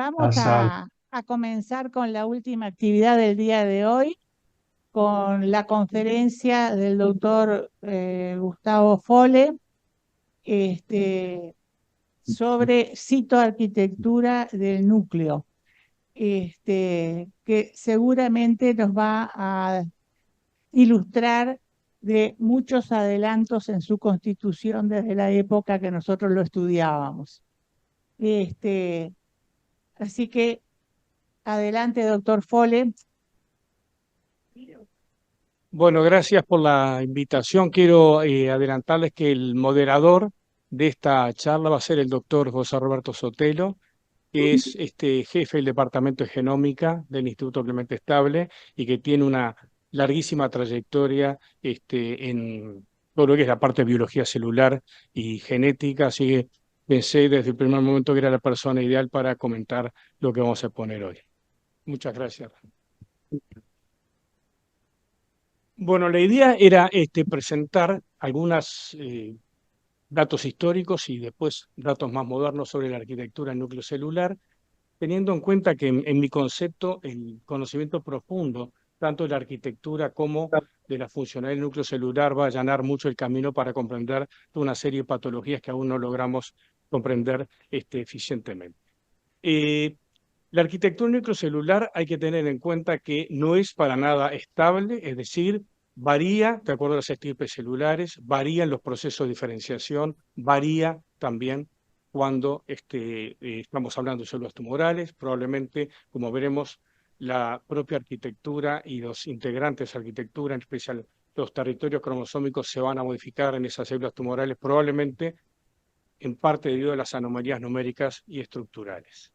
A Vamos sal. a comenzar con la última actividad del día de hoy, con la conferencia del doctor Gustavo Fole, este, sobre citoarquitectura del núcleo, que seguramente nos va a ilustrar de muchos adelantos en su constitución desde la época que nosotros lo estudiábamos. Este, Así que adelante, doctor Fole. Bueno, gracias por la invitación. Quiero adelantarles que el moderador de esta charla va a ser el doctor José Roberto Sotelo, que es jefe del Departamento de Genómica del Instituto Clemente Estable y que tiene una larguísima trayectoria en todo lo que es la parte de biología celular y genética, así que pensé desde el primer momento que era la persona ideal para comentar lo que vamos a poner hoy. Muchas gracias. Bueno, la idea era presentar algunos datos históricos y después datos más modernos sobre la arquitectura del núcleo celular, teniendo en cuenta que en mi concepto el conocimiento profundo, tanto de la arquitectura como de la funcionalidad del núcleo celular, va a allanar mucho el camino para comprender toda una serie de patologías que aún no logramos comprender eficientemente. Eh, la arquitectura nucleocelular hay que tener en cuenta que no es para nada estable, es decir, varía de acuerdo a las estirpes celulares, varían los procesos de diferenciación, varía también cuando estamos hablando de células tumorales, probablemente, como veremos, la propia arquitectura y los integrantes de la arquitectura, en especial los territorios cromosómicos, se van a modificar en esas células tumorales, probablemente en parte debido a las anomalías numéricas y estructurales.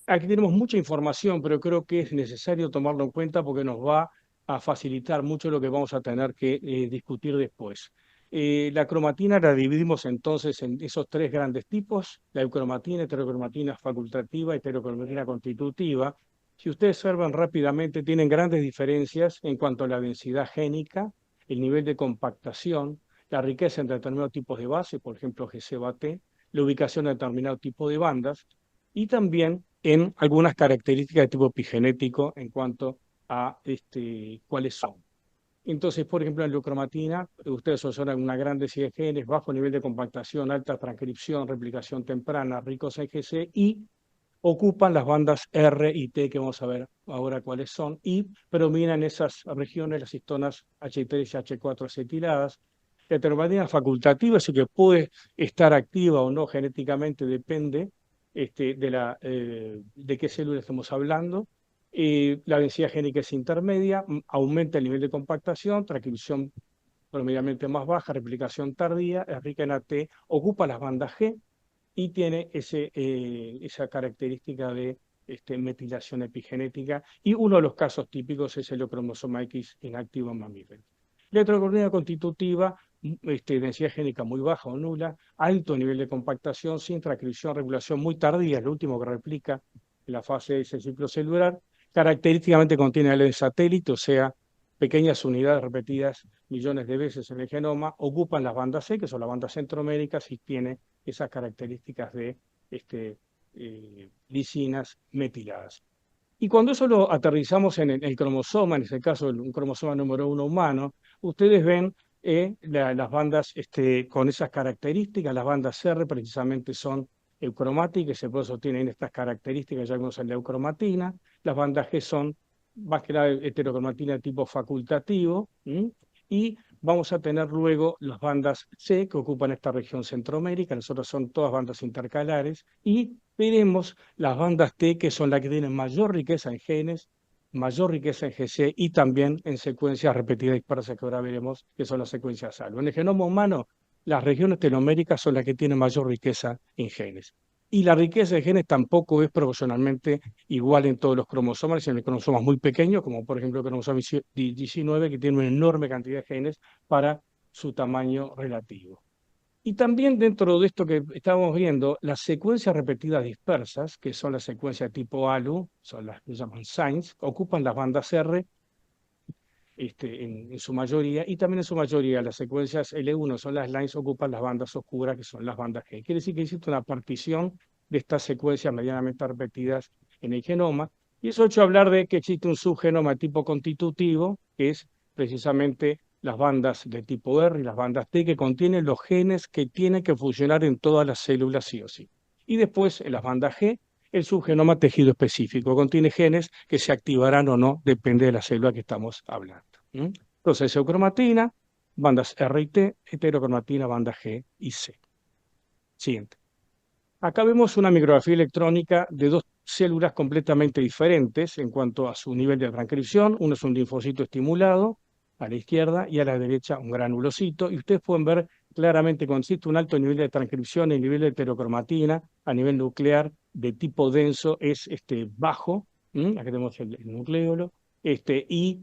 Aquí tenemos mucha información, pero creo que es necesario tomarlo en cuenta porque nos va a facilitar mucho lo que vamos a tener que discutir después. La cromatina la dividimos entonces en esos tres grandes tipos: la eucromatina, heterocromatina facultativa, heterocromatina constitutiva. Si ustedes observan rápidamente, tienen grandes diferencias en cuanto a la densidad génica, el nivel de compactación, la riqueza en determinados tipos de base, por ejemplo GC-BAT, la ubicación de determinado tipo de bandas, y también en algunas características de tipo epigenético en cuanto a cuáles son. Entonces, por ejemplo, en la leucromatina, ustedes observan una gran densidad de genes, bajo nivel de compactación, alta transcripción, replicación temprana, ricos en GC, y ocupan las bandas R y T, que vamos a ver ahora cuáles son, y predominan en esas regiones las histonas H3 y H4 acetiladas. La heteromatina facultativa, es que puede estar activa o no genéticamente, depende de qué célula estamos hablando. La densidad génica es intermedia, aumenta el nivel de compactación, transcripción promediamente más baja, replicación tardía, es rica en AT, ocupa las bandas G y tiene esa característica de metilación epigenética, y uno de los casos típicos es el cromosoma X inactivo en mamíferos. La heterocromatina constitutiva, densidad génica muy baja o nula, alto nivel de compactación, sin transcripción, regulación muy tardía, es lo último que replica en la fase de ese ciclo celular. Característicamente contiene ALN satélite, o sea, pequeñas unidades repetidas millones de veces en el genoma, ocupan las bandas C, que son las bandas centroméricas, y tiene esas características de lisinas metiladas. Y cuando eso lo aterrizamos en el cromosoma, en este caso un cromosoma número 1 humano, ustedes ven las bandas con esas características. Las bandas R precisamente son eucromáticas, por eso tienen estas características, ya vemos en la eucromatina. Las bandas G son más que nada heterocromatina de tipo facultativo, y vamos a tener luego las bandas C, que ocupan esta región centroamérica. Nosotros son todas bandas intercalares, y veremos las bandas T, que son las que tienen mayor riqueza en genes, mayor riqueza en GC y también en secuencias repetidas dispersas, que ahora veremos que son las secuencias ALO. En el genoma humano, las regiones teloméricas son las que tienen mayor riqueza en genes. Y la riqueza de genes tampoco es proporcionalmente igual en todos los cromosomas, sino en cromosomas muy pequeños, como por ejemplo el cromosoma 19, que tiene una enorme cantidad de genes para su tamaño relativo. Y también dentro de esto que estábamos viendo, las secuencias repetidas dispersas, que son las secuencias tipo ALU, son las que llaman SINES, ocupan las bandas R en su mayoría, y también en su mayoría las secuencias L1 son las lines, ocupan las bandas oscuras, que son las bandas G. Quiere decir que existe una partición de estas secuencias medianamente repetidas en el genoma, y eso ha hecho hablar de que existe un subgenoma de tipo constitutivo, que es precisamente las bandas de tipo R y las bandas T, que contienen los genes que tienen que funcionar en todas las células sí o sí. Y después, en las bandas G, el subgenoma tejido específico, contiene genes que se activarán o no, depende de la célula que estamos hablando. Entonces, eucromatina, bandas R y T, heterocromatina, bandas G y C. Siguiente. Acá vemos una micrografía electrónica de dos células completamente diferentes en cuanto a su nivel de transcripción. Uno es un linfocito estimulado a la izquierda y a la derecha un granulocito. Y ustedes pueden ver claramente que existe un alto nivel de transcripción, el nivel de heterocromatina a nivel nuclear de tipo denso es bajo. Aquí tenemos el nucleolo. Y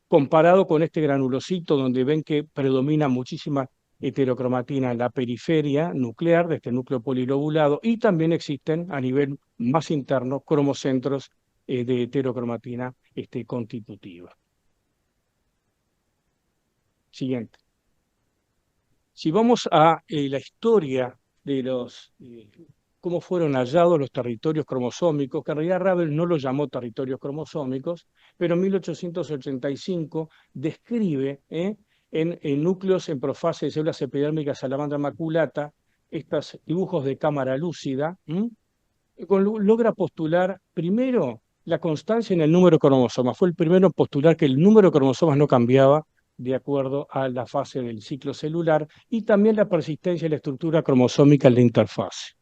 comparado con este granulocito, donde ven que predomina muchísima heterocromatina en la periferia nuclear de este núcleo polilobulado, y también existen a nivel más interno cromocentros de heterocromatina constitutiva. Siguiente. Si vamos a la historia de cómo fueron hallados los territorios cromosómicos, que en realidad Ravel no los llamó territorios cromosómicos, pero en 1885 describe en núcleos en profase de células epidérmicas salamandra maculata estos dibujos de cámara lúcida, logra postular primero la constancia en el número de cromosomas. Fue el primero en postular que el número de cromosomas no cambiaba de acuerdo a la fase del ciclo celular, y también la persistencia y la estructura cromosómica en la interfase.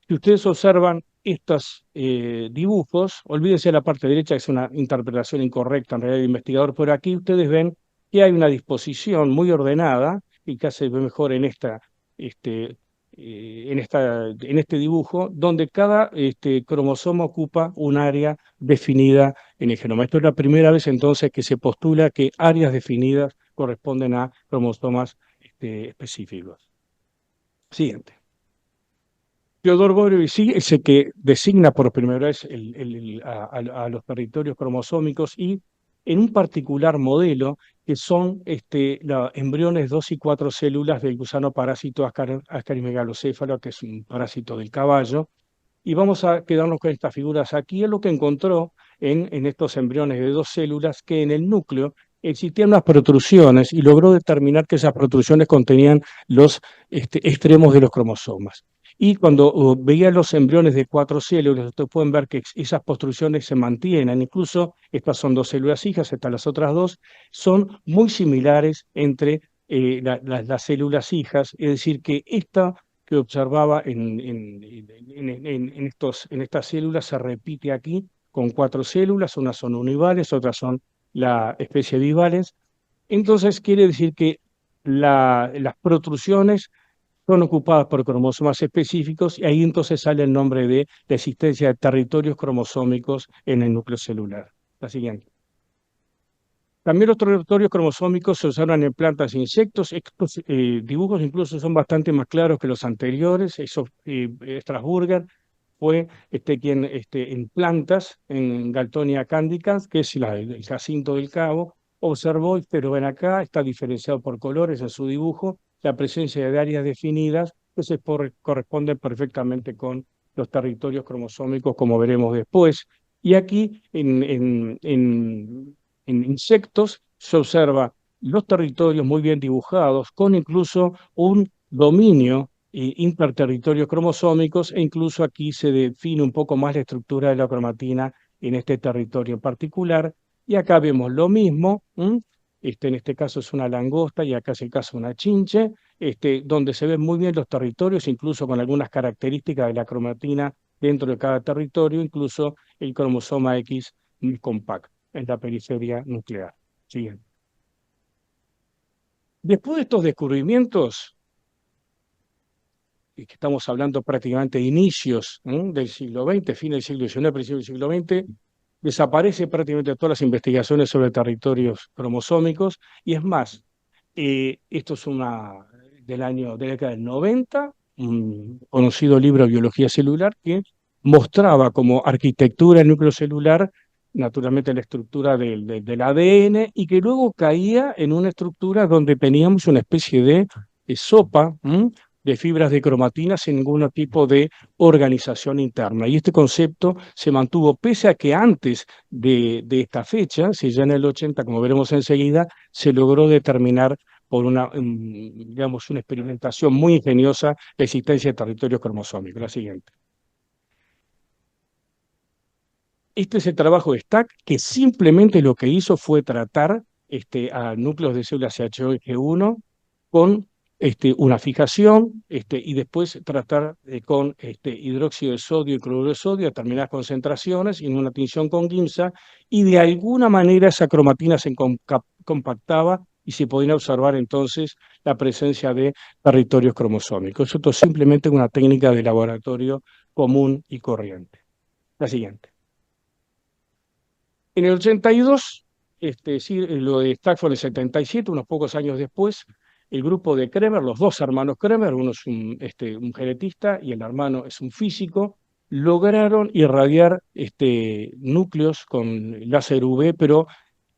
Si ustedes observan estos dibujos, olvídense de la parte derecha, que es una interpretación incorrecta en realidad del investigador, pero aquí ustedes ven que hay una disposición muy ordenada, y que se ve mejor en este dibujo, donde cada cromosoma ocupa un área definida en el genoma. Esto es la primera vez entonces que se postula que áreas definidas corresponden a cromosomas específicos. Siguiente. Theodor Borovici es el que designa por primera vez a los territorios cromosómicos, y en un particular modelo que son los embriones 2 y 4 células del gusano parásito Ascaris megalocéfalo, que es un parásito del caballo. Y vamos a quedarnos con estas figuras. Aquí es lo que encontró en estos embriones de 2 células, que en el núcleo existían unas protrusiones, y logró determinar que esas protrusiones contenían los extremos de los cromosomas. Y cuando veía los embriones de 4 células, ustedes pueden ver que esas protrusiones se mantienen. Incluso estas son 2 células hijas, estas las otras 2, son muy similares entre las células hijas, es decir, que esta que observaba en estas células se repite aquí con 4 células, unas son univales, otras son la especie bivales. Entonces quiere decir que las protrusiones son ocupadas por cromosomas específicos, y ahí entonces sale el nombre de la existencia de territorios cromosómicos en el núcleo celular. La siguiente. También los territorios cromosómicos se usaron en plantas e insectos. Estos dibujos incluso son bastante más claros que los anteriores. Strasburger fue quien en plantas, en Galtonia candicans, que es el jacinto del Cabo, observó, pero ven acá, está diferenciado por colores en su dibujo, la presencia de áreas definidas, que corresponden perfectamente con los territorios cromosómicos, como veremos después. Y aquí, en insectos, se observa los territorios muy bien dibujados, con incluso un dominio interterritorios cromosómicos, e incluso aquí se define un poco más la estructura de la cromatina en este territorio en particular. Y acá vemos lo mismo, en este caso es una langosta y acá es el caso de una chinche, donde se ven muy bien los territorios, incluso con algunas características de la cromatina dentro de cada territorio, incluso el cromosoma X muy compacto en la periferia nuclear. Siguiente. Después de estos descubrimientos, y que estamos hablando prácticamente de inicios del siglo XX, fin del siglo XIX, principio del siglo XX, desaparece prácticamente todas las investigaciones sobre territorios cromosómicos, y es más, esto es de la década del 90, un conocido libro de biología celular que mostraba como arquitectura del núcleo celular naturalmente la estructura del ADN y que luego caía en una estructura donde teníamos una especie de sopa, de fibras de cromatina sin ningún tipo de organización interna. Y este concepto se mantuvo pese a que antes de esta fecha, si ya en el 80, como veremos enseguida, se logró determinar por una, digamos, una experimentación muy ingeniosa la existencia de territorios cromosómicos. La siguiente. Este es el trabajo de Stack, que simplemente lo que hizo fue tratar a núcleos de células CHOG1 con una fijación y después tratar con hidróxido de sodio y cloruro de sodio a determinadas concentraciones y en una tinción con Giemsa, y de alguna manera esa cromatina se compactaba y se podía observar entonces la presencia de territorios cromosómicos. Esto es simplemente una técnica de laboratorio común y corriente. La siguiente. En el 82, sí, lo de Stack fue en el 77, unos pocos años después, el grupo de Kremer, los dos hermanos Kremer, uno es un genetista y el hermano es un físico, lograron irradiar núcleos con láser UV, pero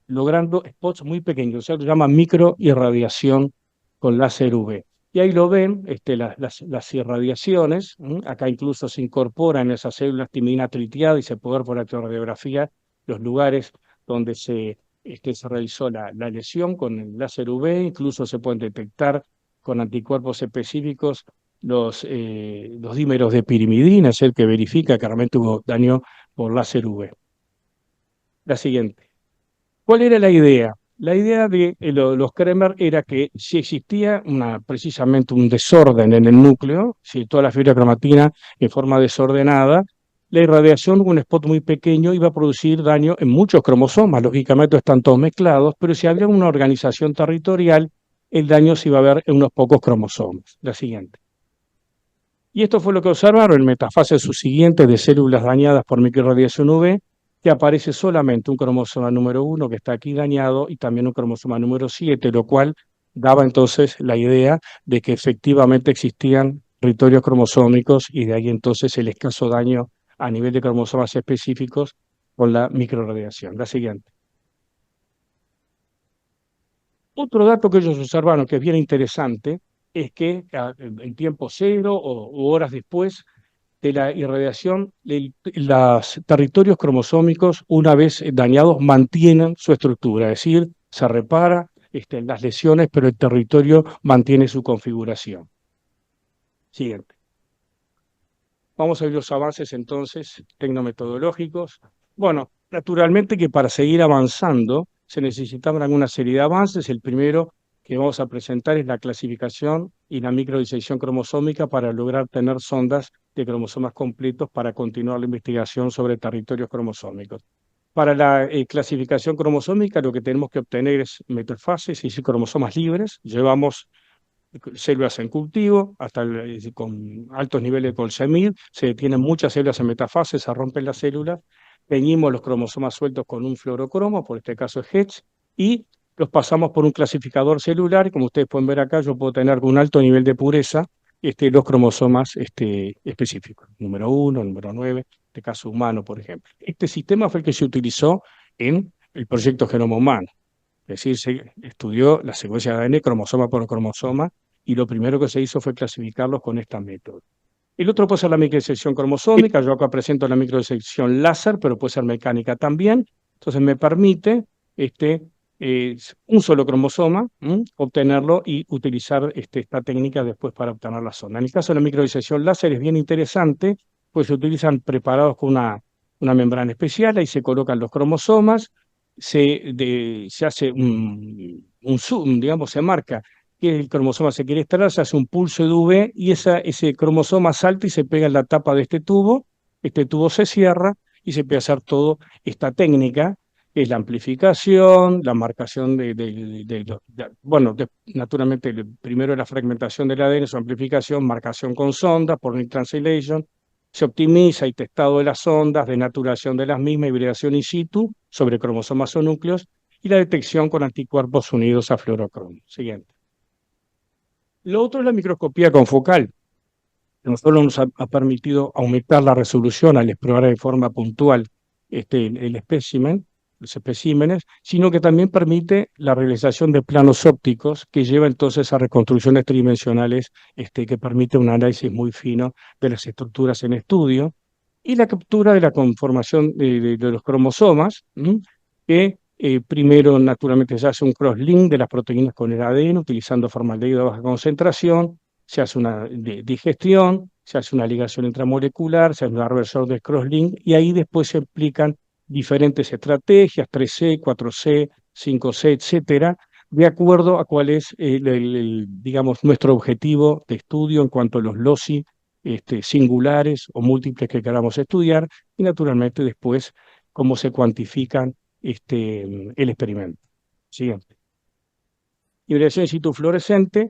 logrando spots muy pequeños, o sea, lo llama microirradiación con láser UV. Y ahí lo ven, las irradiaciones, acá incluso se incorpora en esas células timidina tritiada y se puede ver por la radiografía los lugares donde se realizó la lesión con el láser UV, incluso se pueden detectar con anticuerpos específicos los dímeros de pirimidina, es el que verifica que realmente hubo daño por láser UV. La siguiente. ¿Cuál era la idea? La idea de los Kremer era que si existía precisamente un desorden en el núcleo, si toda la fibra cromatina en forma desordenada, la irradiación, un spot muy pequeño, iba a producir daño en muchos cromosomas, lógicamente están todos mezclados, pero si había una organización territorial, el daño se iba a ver en unos pocos cromosomas. La siguiente. Y esto fue lo que observaron en metafase subsiguiente de células dañadas por microirradiación UV, que aparece solamente un cromosoma número 1 que está aquí dañado y también un cromosoma número 7, lo cual daba entonces la idea de que efectivamente existían territorios cromosómicos y de ahí entonces el escaso daño a nivel de cromosomas específicos con la microirradiación. La siguiente. Otro dato que ellos observaron que es bien interesante es que en tiempo cero o horas después de la irradiación, los territorios cromosómicos, una vez dañados, mantienen su estructura, es decir, se repara las lesiones, pero el territorio mantiene su configuración. Siguiente. Vamos a ver los avances entonces tecnometodológicos. Bueno, naturalmente que para seguir avanzando se necesitaban alguna serie de avances. El primero que vamos a presentar es la clasificación y la microdisección cromosómica para lograr tener sondas de cromosomas completos para continuar la investigación sobre territorios cromosómicos. Para la clasificación cromosómica lo que tenemos que obtener es metafases, es decir, cromosomas libres. Llevamos células en cultivo, con altos niveles de colsemid, se detienen muchas células en metafase, se rompen las células, teñimos los cromosomas sueltos con un fluorocromo, por este caso es Hetch, y los pasamos por un clasificador celular, y como ustedes pueden ver acá, yo puedo tener con un alto nivel de pureza los cromosomas específicos, número 1, número 9, en este caso humano, por ejemplo. Este sistema fue el que se utilizó en el proyecto Genoma Humano. Es decir, se estudió la secuencia de ADN cromosoma por cromosoma y lo primero que se hizo fue clasificarlos con esta método. El otro puede ser la microdisección cromosómica, yo acá presento la microdisección láser, pero puede ser mecánica también. Entonces me permite un solo cromosoma, obtenerlo y utilizar esta técnica después para obtener la zona. En el caso de la microdisección láser es bien interesante, pues se utilizan preparados con una membrana especial, ahí se colocan los cromosomas, se hace un zoom, digamos, se marca que el cromosoma se quiere extraer, se hace un pulso de UV y ese cromosoma salta y se pega en la tapa de este tubo se cierra y se empieza a hacer toda esta técnica, que es la amplificación, la marcación naturalmente primero la fragmentación del ADN, su amplificación, marcación con sonda por Nick Translation, se optimiza y testado de las ondas, denaturación de las mismas, hibridación in situ sobre cromosomas o núcleos y la detección con anticuerpos unidos a fluorocromo. Siguiente. Lo otro es la microscopía confocal. No solo nos ha permitido aumentar la resolución al explorar de forma puntual el espécimen, los especímenes, sino que también permite la realización de planos ópticos que lleva entonces a reconstrucciones tridimensionales que permite un análisis muy fino de las estructuras en estudio y la captura de la conformación de los cromosomas, que primero naturalmente se hace un crosslink de las proteínas con el ADN utilizando formaldehído a baja concentración, se hace una digestión, se hace una ligación intramolecular, se hace una reversión del crosslink y ahí después se aplican diferentes estrategias, 3C, 4C, 5C, etcétera, de acuerdo a cuál es digamos, nuestro objetivo de estudio en cuanto a los loci singulares o múltiples que queramos estudiar y naturalmente después cómo se cuantifican el experimento. Siguiente. Hibridación in situ fluorescente.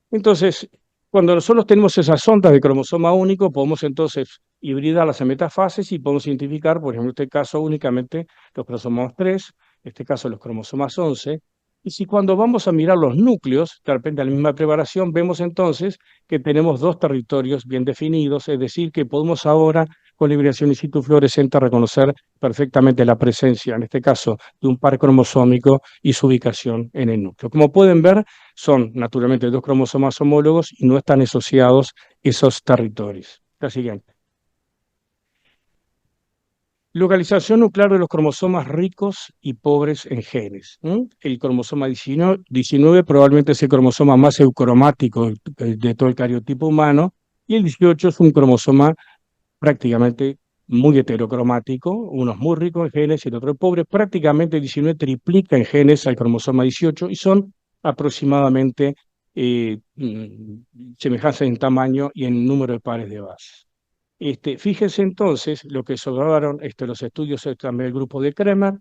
Entonces, cuando nosotros tenemos esas ondas de cromosoma único, podemos entonces hibridarlas en metafases y podemos identificar, por ejemplo, en este caso únicamente los cromosomas 3, en este caso los cromosomas 11, y si cuando vamos a mirar los núcleos, de repente a la misma preparación, vemos entonces que tenemos dos territorios bien definidos, es decir, que podemos ahora, con la hibridación in situ fluorescente, reconocer perfectamente la presencia, en este caso, de un par cromosómico y su ubicación en el núcleo. Como pueden ver, son naturalmente dos cromosomas homólogos y no están asociados esos territorios. La siguiente. Localización nuclear de los cromosomas ricos y pobres en genes. El cromosoma 19 probablemente es el cromosoma más eucromático de todo el cariotipo humano, y el 18 es un cromosoma prácticamente muy heterocromático, uno es muy rico en genes y el otro es pobre. Prácticamente el 19 triplica en genes al cromosoma 18 y son aproximadamente semejanzas en tamaño y en número de pares de bases. Fíjense entonces lo que sobraron los estudios también del grupo de Kremer,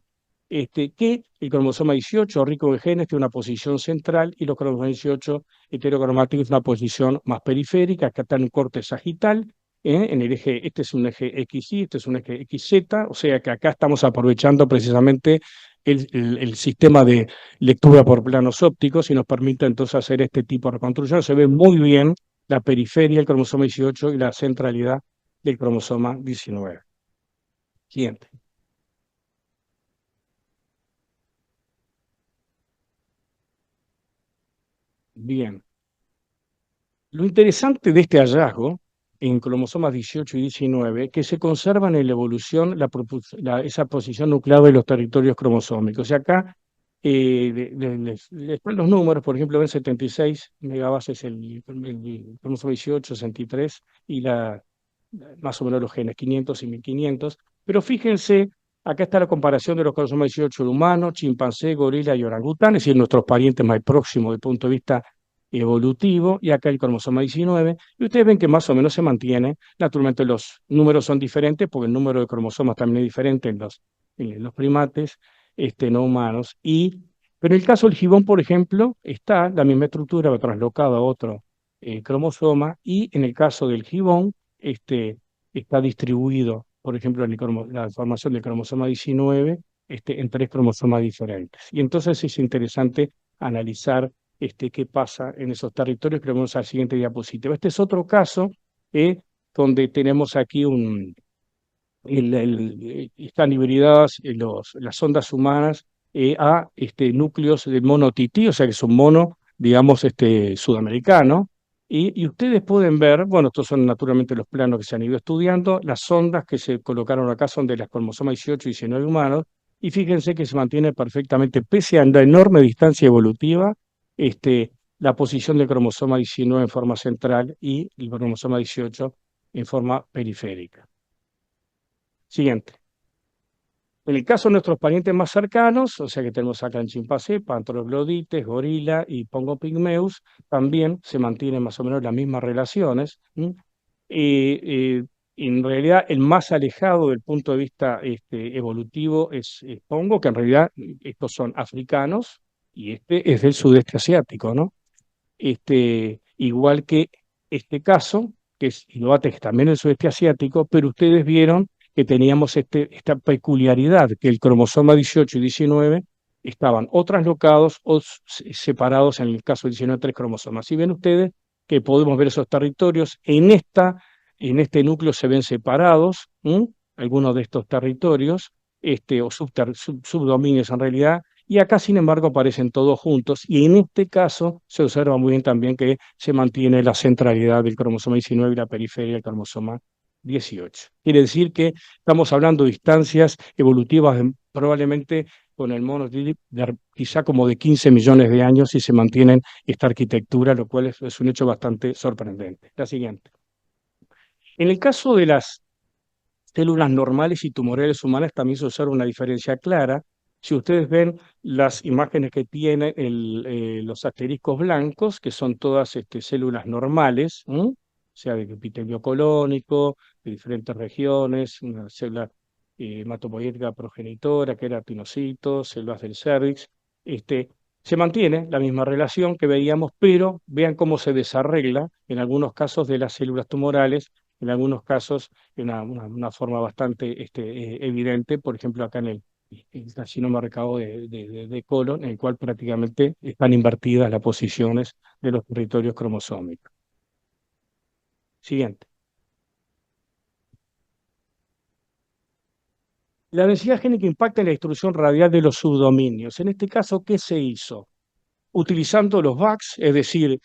que el cromosoma 18, rico en genes, tiene una posición central y los cromosomas 18 heterocromáticos una posición más periférica. Acá está en un corte sagital, en el eje, este es un eje XY, este es un eje XZ, o sea que acá estamos aprovechando precisamente el sistema de lectura por planos ópticos y nos permite entonces hacer este tipo de reconstrucción. Se ve muy bien la periferia del cromosoma 18 y la centralidad del cromosoma 19. Siguiente. Bien. Lo interesante de este hallazgo en cromosomas 18 y 19 que se conservan en la evolución esa posición nuclear de los territorios cromosómicos. Y acá les los números, por ejemplo, ven 76 megabases el cromosoma 18, 63 y más o menos los genes 500 y 1500. Pero fíjense, acá está la comparación de los cromosomas 18 de humanos, chimpancé, gorila y orangután, es decir, nuestros parientes más próximos desde el punto de vista evolutivo, y acá el cromosoma 19, y ustedes ven que más o menos se mantiene. Naturalmente los números son diferentes porque el número de cromosomas también es diferente en los primates no humanos, pero en el caso del gibón, por ejemplo, está la misma estructura traslocada a otro cromosoma, y en el caso del gibón está distribuido, por ejemplo, la formación del cromosoma 19 en tres cromosomas diferentes. Y entonces es interesante analizar qué pasa en esos territorios, que lo vemos al siguiente diapositiva. Este es otro caso donde tenemos aquí están hibridadas las ondas humanas a núcleos de mono tití, o sea que es un mono, digamos, sudamericano. Y ustedes pueden ver, bueno, estos son naturalmente los planos que se han ido estudiando, las ondas que se colocaron acá son de las cromosomas 18 y 19 humanos, y fíjense que se mantiene perfectamente, pese a la enorme distancia evolutiva, la posición del cromosoma 19 en forma central y el cromosoma 18 en forma periférica. Siguiente. En el caso de nuestros parientes más cercanos, o sea que tenemos acá en chimpancé, Panthroglodites, gorila y Pongo pygmeus, también se mantienen más o menos las mismas relaciones. En realidad, el más alejado del punto de vista evolutivo es Pongo, que en realidad estos son africanos y este es del sudeste asiático, ¿no? Igual que este caso, que es Ilobates, también del sudeste asiático, pero ustedes vieron que teníamos esta peculiaridad, que el cromosoma 18 y 19 estaban o traslocados o separados, en el caso del 19, tres cromosomas. Y ven ustedes que podemos ver esos territorios, en este núcleo se ven separados, algunos de estos territorios, o subdominios en realidad, y acá, sin embargo, aparecen todos juntos, y en este caso se observa muy bien también que se mantiene la centralidad del cromosoma 19 y la periferia del cromosoma 18. Quiere decir que estamos hablando de distancias evolutivas probablemente con el mono quizá como de 15 millones de años y se mantienen esta arquitectura, lo cual es un hecho bastante sorprendente. La siguiente. En el caso de las células normales y tumorales humanas también se observa una diferencia clara. Si ustedes ven las imágenes que tienen los asteriscos blancos, que son todas células normales, o sea, de epitelio colónico, de diferentes regiones, una célula hematopoyética progenitora, queratinocitos, células del cervix, se mantiene la misma relación que veíamos, pero vean cómo se desarregla en algunos casos de las células tumorales, en algunos casos de una forma bastante evidente, por ejemplo, acá en el carcinoma recado de colon, en el cual prácticamente están invertidas las posiciones de los territorios cromosómicos. Siguiente. La densidad génica impacta en la distribución radial de los subdominios. En este caso, ¿qué se hizo? Utilizando los VACs, es decir,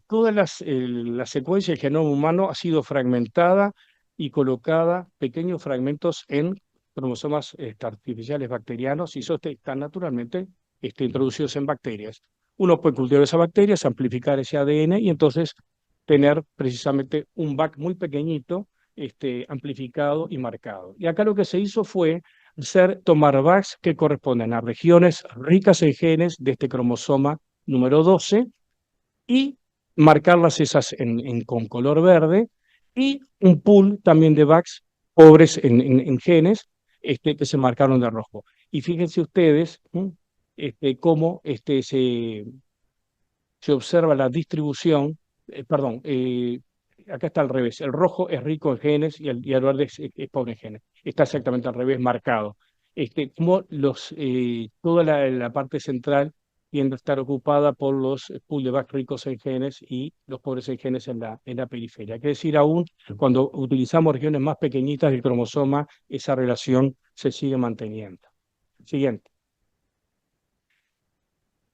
toda la secuencia del genoma humano ha sido fragmentada y colocada pequeños fragmentos en cromosomas artificiales bacterianos y esos están naturalmente introducidos en bacterias. Uno puede cultivar esas bacterias, amplificar ese ADN y entonces tener precisamente un VAC muy pequeñito, amplificado y marcado. Y acá lo que se hizo fue tomar VACs que corresponden a regiones ricas en genes de este cromosoma número 12 y marcarlas esas con color verde y un pool también de VACs pobres en genes que se marcaron de rojo. Y fíjense ustedes cómo se observa la distribución, perdón, acá está al revés, el rojo es rico en genes y el verde es pobre en genes, está exactamente al revés marcado. Como toda la parte central tiende a estar ocupada por los pool de VAC ricos en genes y los pobres en genes en la periferia. Es decir, aún cuando utilizamos regiones más pequeñitas del cromosoma, esa relación se sigue manteniendo. Siguiente.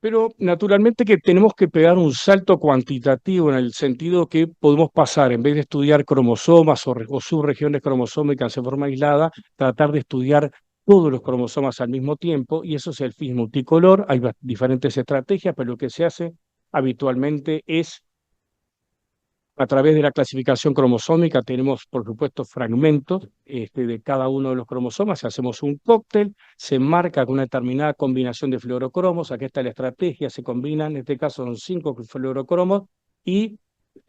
Pero naturalmente que tenemos que pegar un salto cuantitativo en el sentido que podemos pasar, en vez de estudiar cromosomas o subregiones cromosómicas en forma aislada, tratar de estudiar todos los cromosomas al mismo tiempo, y eso es el FISH multicolor. Hay diferentes estrategias, pero lo que se hace habitualmente es a través de la clasificación cromosómica tenemos, por supuesto, fragmentos de cada uno de los cromosomas. Hacemos un cóctel, se marca con una determinada combinación de fluorocromos. Aquí está la estrategia, se combinan, en este caso son 5 fluorocromos, y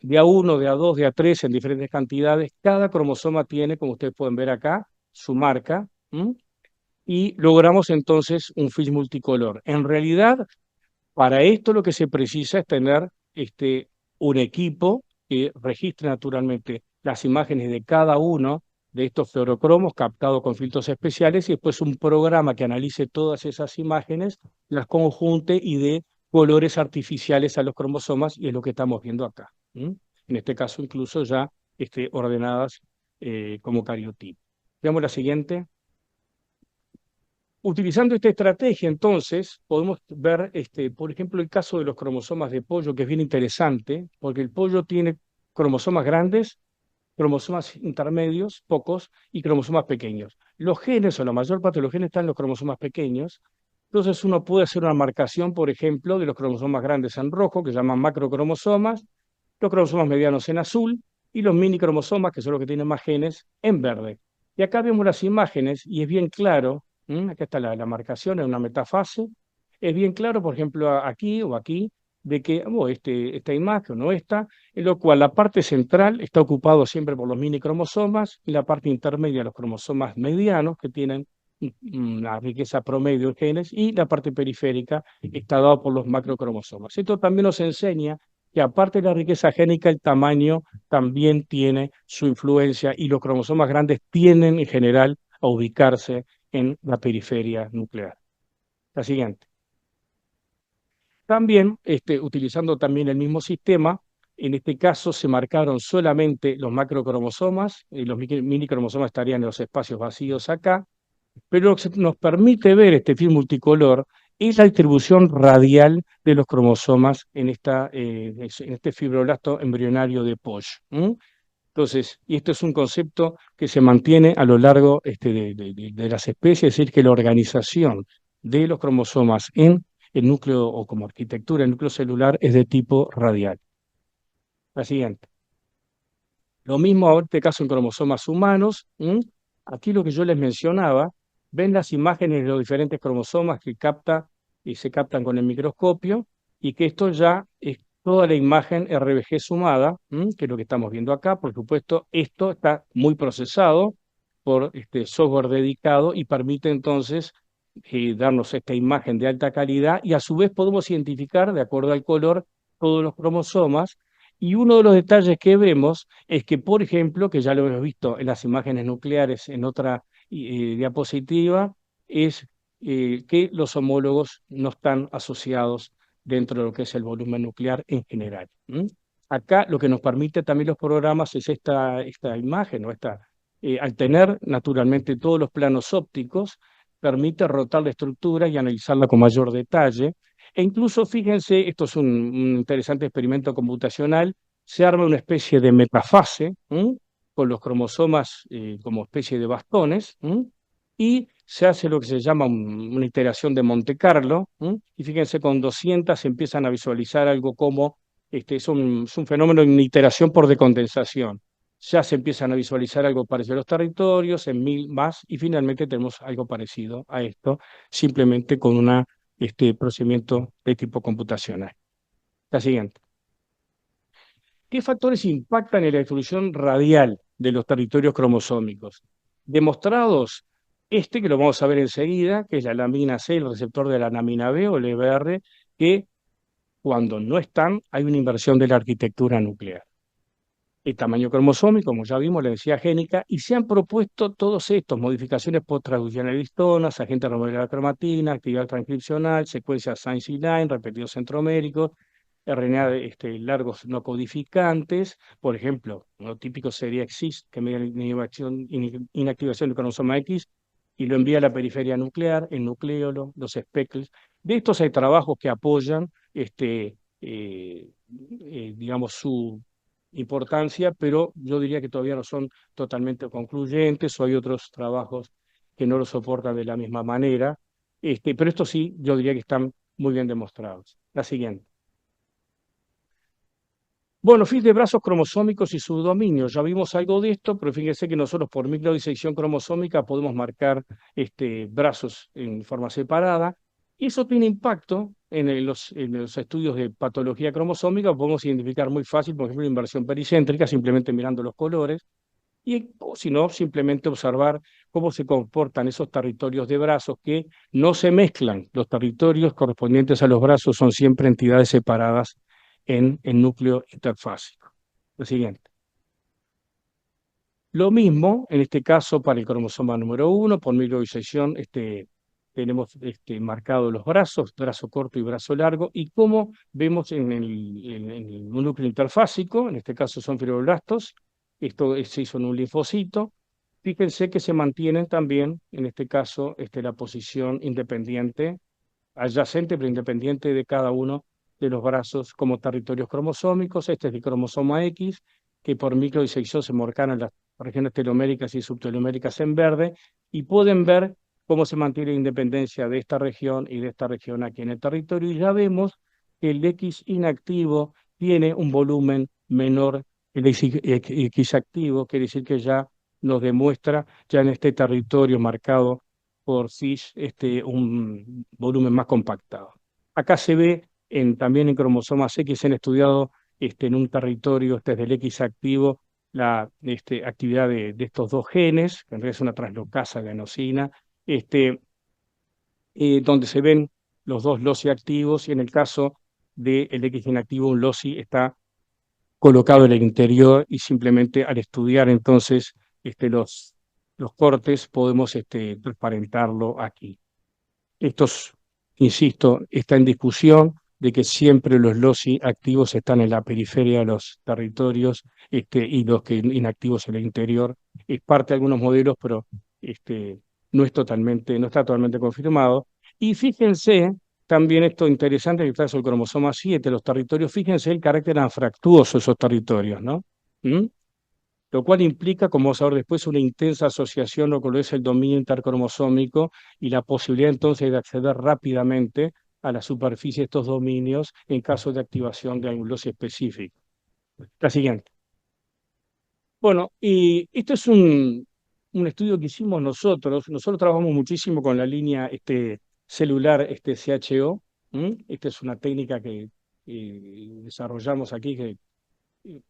de A1, de A2, de A3 en diferentes cantidades. Cada cromosoma tiene, como ustedes pueden ver acá, su marca, y logramos entonces un FISH multicolor. En realidad, para esto lo que se precisa es tener un equipo que registre naturalmente las imágenes de cada uno de estos fluorocromos captados con filtros especiales y después un programa que analice todas esas imágenes, las conjunte y dé colores artificiales a los cromosomas, y es lo que estamos viendo acá. En este caso incluso ya ordenadas como cariotipo. Veamos la siguiente. Utilizando esta estrategia, entonces, podemos ver, por ejemplo, el caso de los cromosomas de pollo, que es bien interesante, porque el pollo tiene cromosomas grandes, cromosomas intermedios, pocos, y cromosomas pequeños. Los genes, o la mayor parte de los genes, están en los cromosomas pequeños. Entonces, uno puede hacer una marcación, por ejemplo, de los cromosomas grandes en rojo, que se llaman macrocromosomas, los cromosomas medianos en azul, y los minicromosomas, que son los que tienen más genes, en verde. Y acá vemos las imágenes, y es bien claro. Acá está la marcación en una metafase. Es bien claro, por ejemplo, aquí o aquí, de que esta imagen o esta, en lo cual la parte central está ocupado siempre por los minicromosomas y la parte intermedia los cromosomas medianos, que tienen una riqueza promedio en genes, y la parte periférica está dada por los macrocromosomas. Esto también nos enseña que aparte de la riqueza génica, el tamaño también tiene su influencia y los cromosomas grandes tienden en general a ubicarse en la periferia nuclear. La siguiente. También, utilizando también el mismo sistema, En este caso se marcaron solamente los macrocromosomas, y los minicromosomas estarían en los espacios vacíos acá, pero lo que nos permite ver este film multicolor es la distribución radial de los cromosomas en este fibroblasto embrionario de Poche. Entonces, y esto es un concepto que se mantiene a lo largo de las especies, es decir, que la organización de los cromosomas en el núcleo o como arquitectura, el núcleo celular, es de tipo radial. La siguiente. Lo mismo en este caso en cromosomas humanos. Aquí lo que yo les mencionaba, ven las imágenes de los diferentes cromosomas que capta y se captan con el microscopio, y que esto ya es toda la imagen RBG sumada, que es lo que estamos viendo acá. Por supuesto, esto está muy procesado por este software dedicado y permite entonces darnos esta imagen de alta calidad, y a su vez podemos identificar, de acuerdo al color, todos los cromosomas. Y uno de los detalles que vemos es que, por ejemplo, que ya lo hemos visto en las imágenes nucleares en otra diapositiva, es que los homólogos no están asociados dentro de lo que es el volumen nuclear en general. Acá lo que nos permite también los programas es esta imagen, o al tener naturalmente todos los planos ópticos, permite rotar la estructura y analizarla con mayor detalle. E incluso, fíjense, esto es un interesante experimento computacional, se arma una especie de metafase, con los cromosomas como especie de bastones, y se hace lo que se llama una iteración de Monte Carlo, y fíjense, con 200 se empiezan a visualizar algo como, es un fenómeno de iteración por decondensación. Ya se empiezan a visualizar algo parecido a los territorios, en 1000 más, y finalmente tenemos algo parecido a esto, simplemente con este procedimiento de tipo computacional. La siguiente. ¿Qué factores impactan en la distribución radial de los territorios cromosómicos? Demostrados, que lo vamos a ver enseguida, que es la lamina C, el receptor de la lamina B o el EBR, que cuando no están, hay una inversión de la arquitectura nuclear. El tamaño cromosómico, como ya vimos, la densidad génica, y se han propuesto todos estos, modificaciones post-traduccionales de histonas, agentes remodeladores de la cromatina, actividad transcripcional, secuencias Sainz y Line, repetidos centroméricos, RNA largos no codificantes. Por ejemplo, uno típico sería XIS, que media inactivación del cromosoma X y lo envía a la periferia nuclear, el nucleolo, los speckles. De estos hay trabajos que apoyan digamos, su importancia, pero yo diría que todavía no son totalmente concluyentes, o hay otros trabajos que no lo soportan de la misma manera, pero estos sí, yo diría que están muy bien demostrados. La siguiente. Bueno, fit de brazos cromosómicos y subdominio. Ya vimos algo de esto, pero fíjense que nosotros por microdisección cromosómica podemos marcar brazos en forma separada. Y eso tiene impacto en los estudios de patología cromosómica. Podemos identificar muy fácil, por ejemplo, inversión pericéntrica, simplemente mirando los colores. O si no, simplemente observar cómo se comportan esos territorios de brazos, que no se mezclan. Los territorios correspondientes a los brazos son siempre entidades separadas en el núcleo interfásico. Lo siguiente. Lo mismo, en este caso, para el cromosoma número 1, por microdisección, tenemos marcados los brazos, brazo corto y brazo largo, y como vemos en el núcleo interfásico, en este caso son fibroblastos, esto se hizo en un linfocito. Fíjense que se mantienen también, en este caso, la posición independiente, adyacente pero independiente de cada uno de los brazos como territorios cromosómicos. Este es el cromosoma X, que por microdisección se marcaron las regiones teloméricas y subteloméricas en verde, y pueden ver cómo se mantiene la independencia de esta región y de esta región aquí en el territorio, y ya vemos que el X inactivo tiene un volumen menor que el X activo, quiere decir que ya nos demuestra, ya en este territorio marcado por FISH, un volumen más compactado. Acá se ve también en cromosomas X, se han estudiado en un territorio, es del X activo, la actividad de estos dos genes, que en realidad es una translocasa de adenosina, donde se ven los dos LOCI activos, y en el caso del X inactivo, un LOCI está colocado en el interior, y simplemente al estudiar entonces los cortes podemos transparentarlo aquí. Estos, insisto, está en discusión de que siempre los LOCI activos están en la periferia de los territorios y los que inactivos en el interior. Es parte de algunos modelos, pero no está totalmente confirmado. Y fíjense, también esto interesante, que está el cromosoma 7, los territorios, fíjense el carácter anfractuoso de esos territorios, ¿no? ¿Mm? Lo cual implica, como vamos a ver después, una intensa asociación con lo que es el dominio intercromosómico y la posibilidad entonces de acceder rápidamente a la superficie de estos dominios en caso de activación de algún loci específico. La siguiente. Bueno, y esto es un estudio que hicimos nosotros. Nosotros trabajamos muchísimo con la línea celular CHO. Esta es una técnica que desarrollamos aquí eh,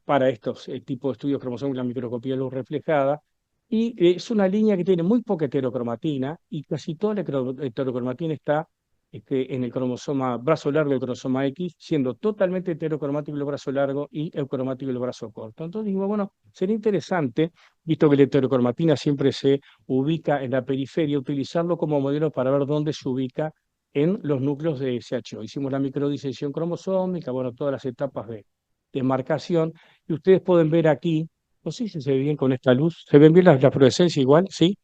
para estos tipos de estudios cromosómicos, la microscopía de luz reflejada, y es una línea que tiene muy poca heterocromatina, y casi toda la heterocromatina está en el cromosoma brazo largo del cromosoma X, siendo totalmente heterocromático el brazo largo y eucromático el brazo corto. Entonces digo, bueno, sería interesante, visto que la heterocromatina siempre se ubica en la periferia, utilizarlo como modelo para ver dónde se ubica en los núcleos de SHO. Hicimos la microdisección cromosómica, bueno, todas las etapas de marcación, y ustedes pueden ver aquí, no sé si se ve bien con esta luz, ¿se ven bien la fluorescencia igual? ¿Sí?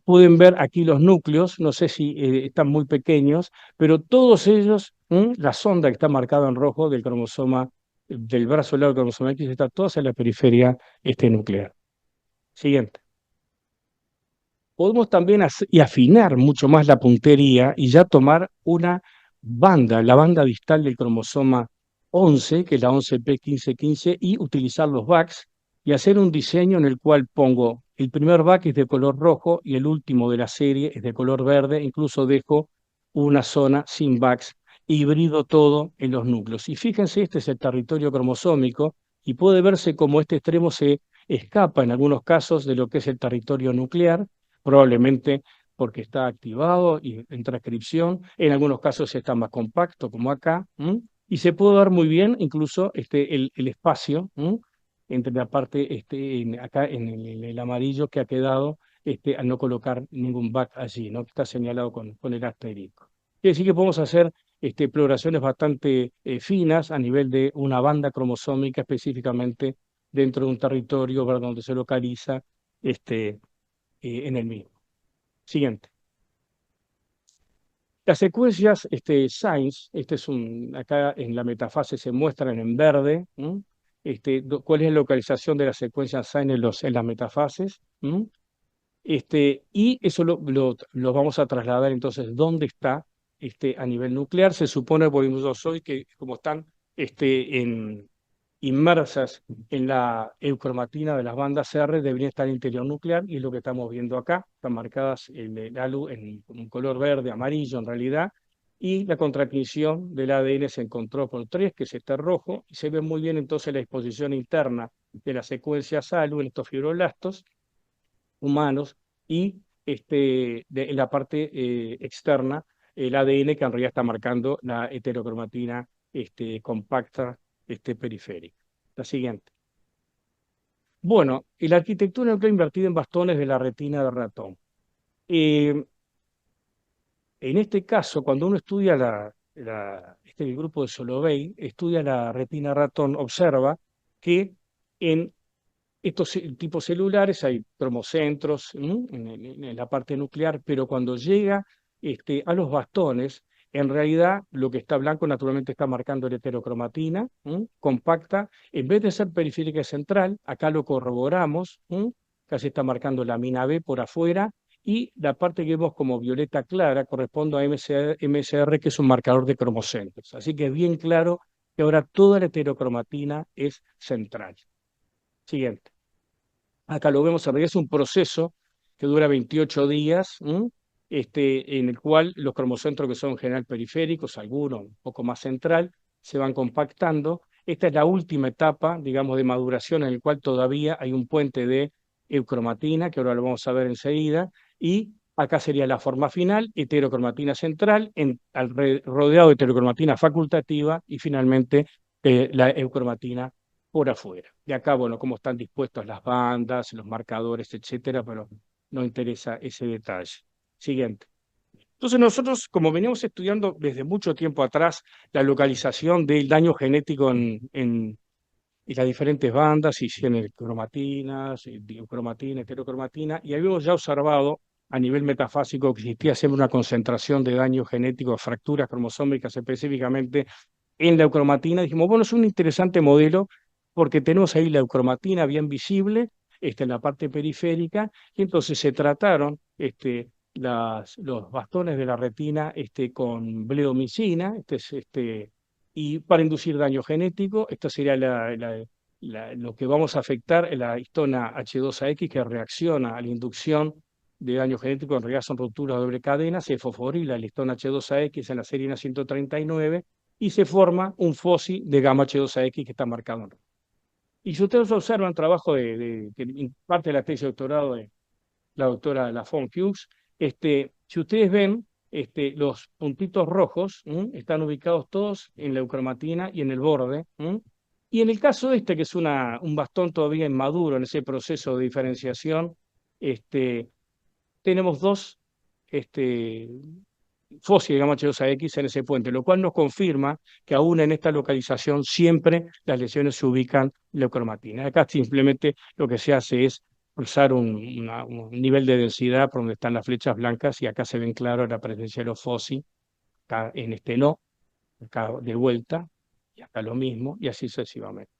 Pueden ver aquí los núcleos, no sé si están muy pequeños, pero todos ellos, la sonda que está marcada en rojo del cromosoma, del brazo largo del cromosoma X, está todas en la periferia nuclear. Siguiente. Podemos también y afinar mucho más la puntería y ya tomar una banda, la banda distal del cromosoma 11, que es la 11p1515, y utilizar los backs y hacer un diseño en el cual pongo el primer back es de color rojo y el último de la serie es de color verde, incluso dejo una zona sin backs, híbrido todo en los núcleos. Y fíjense, este es el territorio cromosómico y puede verse como este extremo se escapa en algunos casos de lo que es el territorio nuclear, probablemente porque está activado y en transcripción, en algunos casos está más compacto, como acá, y se puede ver muy bien incluso el espacio entre la parte acá en el amarillo que ha quedado al no colocar ningún back allí, ¿no? Que está señalado con el asterisco. Quiere decir que podemos hacer exploraciones bastante finas a nivel de una banda cromosómica específicamente dentro de un territorio, ¿verdad?, donde se localiza en el mismo. Siguiente. Las secuencias SINES, acá en la metafase se muestran en verde, cuál es la localización de las secuencias SINES en las metafases, y eso lo vamos a trasladar entonces dónde está a nivel nuclear. Se supone, volvimos hoy, que como están inmersas en la eucromatina de las bandas R, deberían estar en el interior nuclear, y es lo que estamos viendo acá. Están marcadas la luz en un color verde, amarillo en realidad, y la contractinción del ADN se encontró por 3, que es este rojo, y se ve muy bien entonces la disposición interna de la secuencia SALU en estos fibroblastos humanos, y en la parte externa el ADN, que en realidad está marcando la heterocromatina compacta periférica. La siguiente. Bueno, y la arquitectura nuclear invertida en bastones de la retina de ratón. En este caso, cuando uno estudia el grupo de Solovey, estudia la retina de ratón, observa que en estos tipos celulares hay cromocentros en la parte nuclear, pero cuando llega a los bastones, en realidad lo que está blanco naturalmente está marcando la heterocromatina compacta, en vez de ser periférica y central, acá lo corroboramos, casi está marcando la mina B por afuera, y la parte que vemos como violeta clara corresponde a MSR, que es un marcador de cromocentros. Así que es bien claro que ahora toda la heterocromatina es central. Siguiente. Acá lo vemos, en realidad es un proceso que dura 28 días, en el cual los cromocentros, que son en general periféricos, algunos un poco más central, se van compactando. Esta es la última etapa, digamos, de maduración, en el cual todavía hay un puente de eucromatina, que ahora lo vamos a ver enseguida, y acá sería la forma final, heterocromatina central, rodeado de heterocromatina facultativa, y finalmente la eucromatina por afuera. De acá, bueno, cómo están dispuestas las bandas, los marcadores, etcétera, pero no interesa ese detalle. Siguiente. Entonces nosotros, como venimos estudiando desde mucho tiempo atrás la localización del daño genético en las diferentes bandas, si tienen cromatinas, diocromatina, heterocromatina, y habíamos ya observado a nivel metafásico que existía siempre una concentración de daño genético, fracturas cromosómicas específicamente en la eucromatina. Dijimos, bueno, es un interesante modelo porque tenemos ahí la eucromatina bien visible en la parte periférica, y entonces se trataron los bastones de la retina con bleomicina, y para inducir daño genético. Esto sería lo que vamos a afectar, la histona H2AX, que reacciona a la inducción de daño genético, en realidad son rupturas de doble cadena, se fosforila la histona H2AX en la serina 139 y se forma un FOSI de gamma H2AX que está marcado en rojo. Y si ustedes observan el trabajo que parte de la tesis de doctorado de la doctora Lafont Hughes, si ustedes ven, los puntitos rojos están ubicados todos en la eucromatina y en el borde. Y en el caso que es un bastón todavía inmaduro en ese proceso de diferenciación, tenemos dos fósiles de gamma H2AX en ese puente, lo cual nos confirma que aún en esta localización siempre las lesiones se ubican en la eucromatina. Acá simplemente lo que se hace es pulsar un nivel de densidad por donde están las flechas blancas, y acá se ven claro la presencia de los foci, acá en no, acá de vuelta, y acá lo mismo, y así sucesivamente.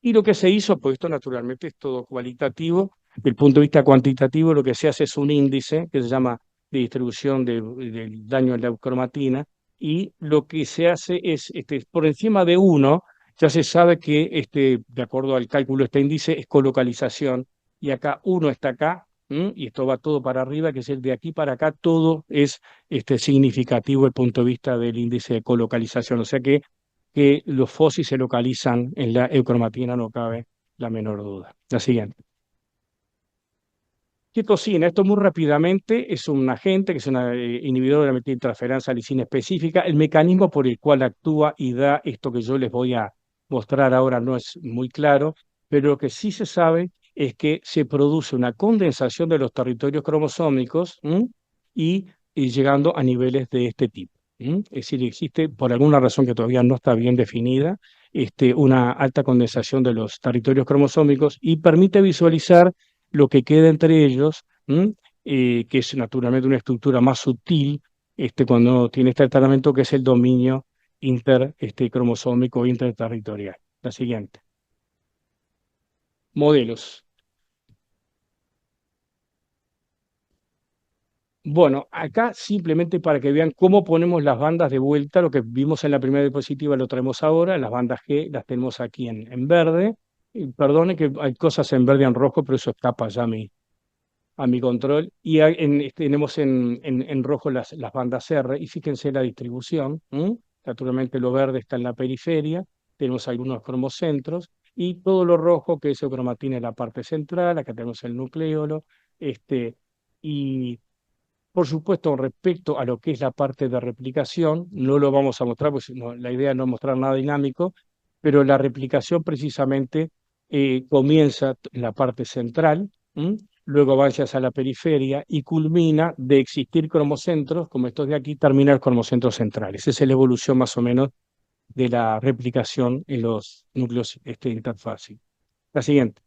Y lo que se hizo, pues esto naturalmente es todo cualitativo. Desde el punto de vista cuantitativo, lo que se hace es un índice que se llama de distribución del daño en la eucromatina, y lo que se hace es, por encima de 1, ya se sabe que, de acuerdo al cálculo de este índice, es colocalización, y acá 1 está acá, y esto va todo para arriba, que es el de aquí para acá, todo es significativo desde el punto de vista del índice de colocalización. O sea que los fósiles se localizan en la eucromatina, no cabe la menor duda. La siguiente. Quitosina, esto muy rápidamente, es un agente que es un inhibidor de la metiltransferasa lisina específica. El mecanismo por el cual actúa y da esto que yo les voy a mostrar ahora no es muy claro, pero lo que sí se sabe es que se produce una condensación de los territorios cromosómicos y llegando a niveles de este tipo. Es decir, existe, por alguna razón que todavía no está bien definida, una alta condensación de los territorios cromosómicos, y permite visualizar lo que queda entre ellos, que es naturalmente una estructura más sutil cuando tiene este tratamiento, que es el dominio cromosómico interterritorial. La siguiente. Modelos. Bueno, acá simplemente para que vean cómo ponemos las bandas de vuelta, lo que vimos en la primera diapositiva lo traemos ahora, las bandas G las tenemos aquí en verde. Perdone que hay cosas en verde y en rojo, pero eso escapa ya a mi control. Y tenemos en rojo las bandas R, y fíjense la distribución. Naturalmente lo verde está en la periferia, tenemos algunos cromocentros, y todo lo rojo, que es cromatina, en la parte central. Acá tenemos el nucleolo. Y por supuesto, respecto a lo que es la parte de replicación, no lo vamos a mostrar, porque la idea no es mostrar nada dinámico, pero la replicación precisamente comienza en la parte central, luego avanza hacia la periferia y culmina de existir cromocentros, como estos de aquí, termina el cromocentro central. Esa es la evolución más o menos de la replicación en los núcleos interfásicos. La siguiente.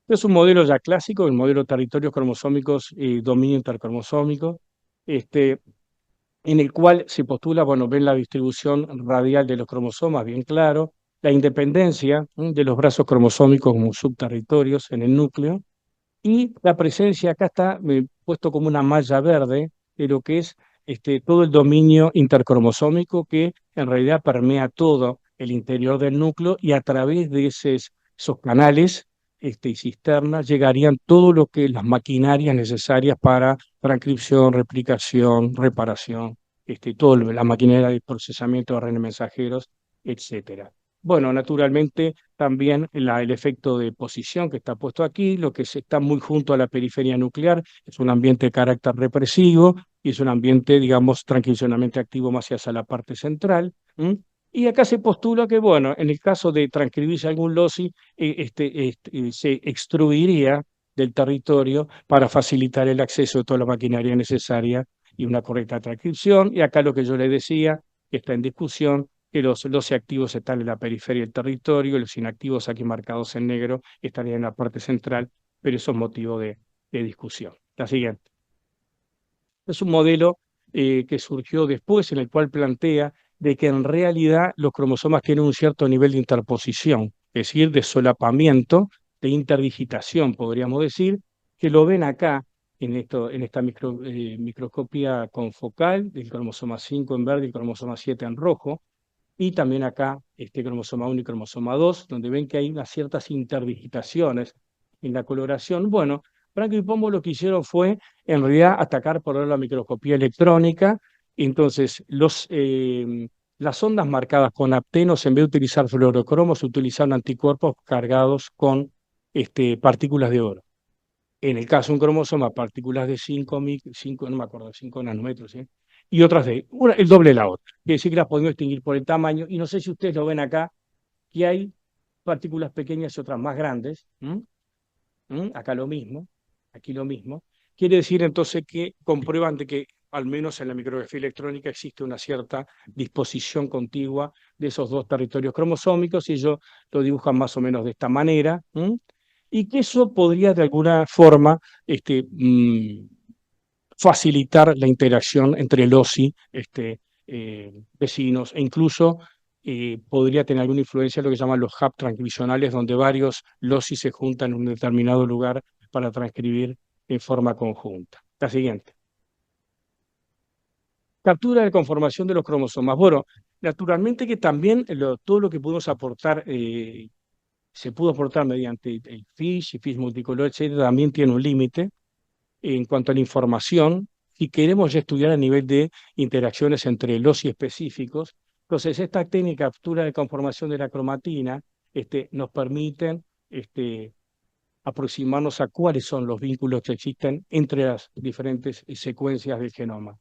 Es un modelo ya clásico, el modelo territorios cromosómicos y dominio intercromosómico, en el cual se postula, bueno, ven la distribución radial de los cromosomas bien claro, la independencia de los brazos cromosómicos como subterritorios en el núcleo, y la presencia, acá está puesto como una malla verde, de lo que es todo el dominio intercromosómico, que en realidad permea todo el interior del núcleo, y a través de esos canales y cisternas llegarían todo lo que las maquinarias necesarias para transcripción, replicación, reparación, toda la maquinaria de procesamiento de ARN mensajeros, etcétera. Bueno, naturalmente también el efecto de posición que está puesto aquí, lo que está muy junto a la periferia nuclear, es un ambiente de carácter represivo, y es un ambiente, digamos, transcripcionalmente activo más hacia la parte central. Y acá se postula que, bueno, en el caso de transcribirse algún loci, se extruiría del territorio para facilitar el acceso de toda la maquinaria necesaria y una correcta transcripción. Y acá lo que yo les decía, que está en discusión, que los activos están en la periferia del territorio, los inactivos aquí marcados en negro estarían en la parte central, pero eso es motivo de discusión. La siguiente. Es un modelo que surgió después, en el cual plantea de que en realidad los cromosomas tienen un cierto nivel de interposición, es decir, de solapamiento, de interdigitación, podríamos decir, que lo ven acá en esta microscopía confocal, del cromosoma 5 en verde y el cromosoma 7 en rojo, y también acá este cromosoma 1 y cromosoma 2, donde ven que hay unas ciertas interdigitaciones en la coloración. Bueno, Franco y Pombo lo que hicieron fue, en realidad, atacar por la microscopía electrónica. Entonces, las ondas marcadas con aptenos, en vez de utilizar fluorocromos, utilizaron anticuerpos cargados con partículas de oro. En el caso de un cromosoma, partículas de 5, no me acuerdo, 5 nanómetros, ¿sí? Y otras de el doble de la otra. Quiere decir que las podemos distinguir por el tamaño, y no sé si ustedes lo ven acá, que hay partículas pequeñas y otras más grandes. Acá lo mismo, aquí lo mismo. Quiere decir entonces que comprueban de que al menos en la micrografía electrónica existe una cierta disposición contigua de esos dos territorios cromosómicos, y ellos lo dibujan más o menos de esta manera, y que eso podría de alguna forma facilitar la interacción entre los vecinos, e incluso podría tener alguna influencia en lo que llaman los hubs transcripcionales, donde varios loci se juntan en un determinado lugar para transcribir en forma conjunta. La siguiente. Captura de conformación de los cromosomas. Bueno, naturalmente que también todo lo que pudimos aportar, se pudo aportar mediante el FISH y FISH multicolor, etcétera, también tiene un límite en cuanto a la información. Si queremos ya estudiar a nivel de interacciones entre los y específicos, entonces esta técnica de captura de conformación de la cromatina nos permiten aproximarnos a cuáles son los vínculos que existen entre las diferentes secuencias del genoma.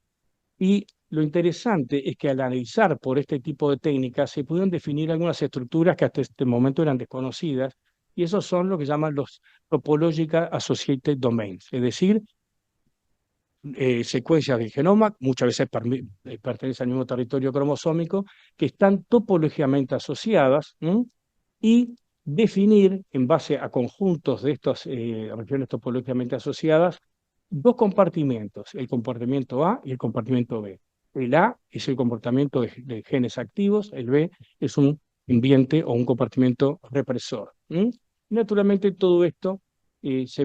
Y lo interesante es que al analizar por este tipo de técnicas se pudieron definir algunas estructuras que hasta este momento eran desconocidas, y esos son lo que llaman los Topological Associated Domains, es decir, secuencias del genoma, muchas veces pertenecen al mismo territorio cromosómico, que están topológicamente asociadas, y definir en base a conjuntos de estas regiones topológicamente asociadas dos compartimentos, el compartimento A y el compartimento B. El A es el comportamiento de genes activos, el B es un ambiente o un compartimento represor. Naturalmente todo esto se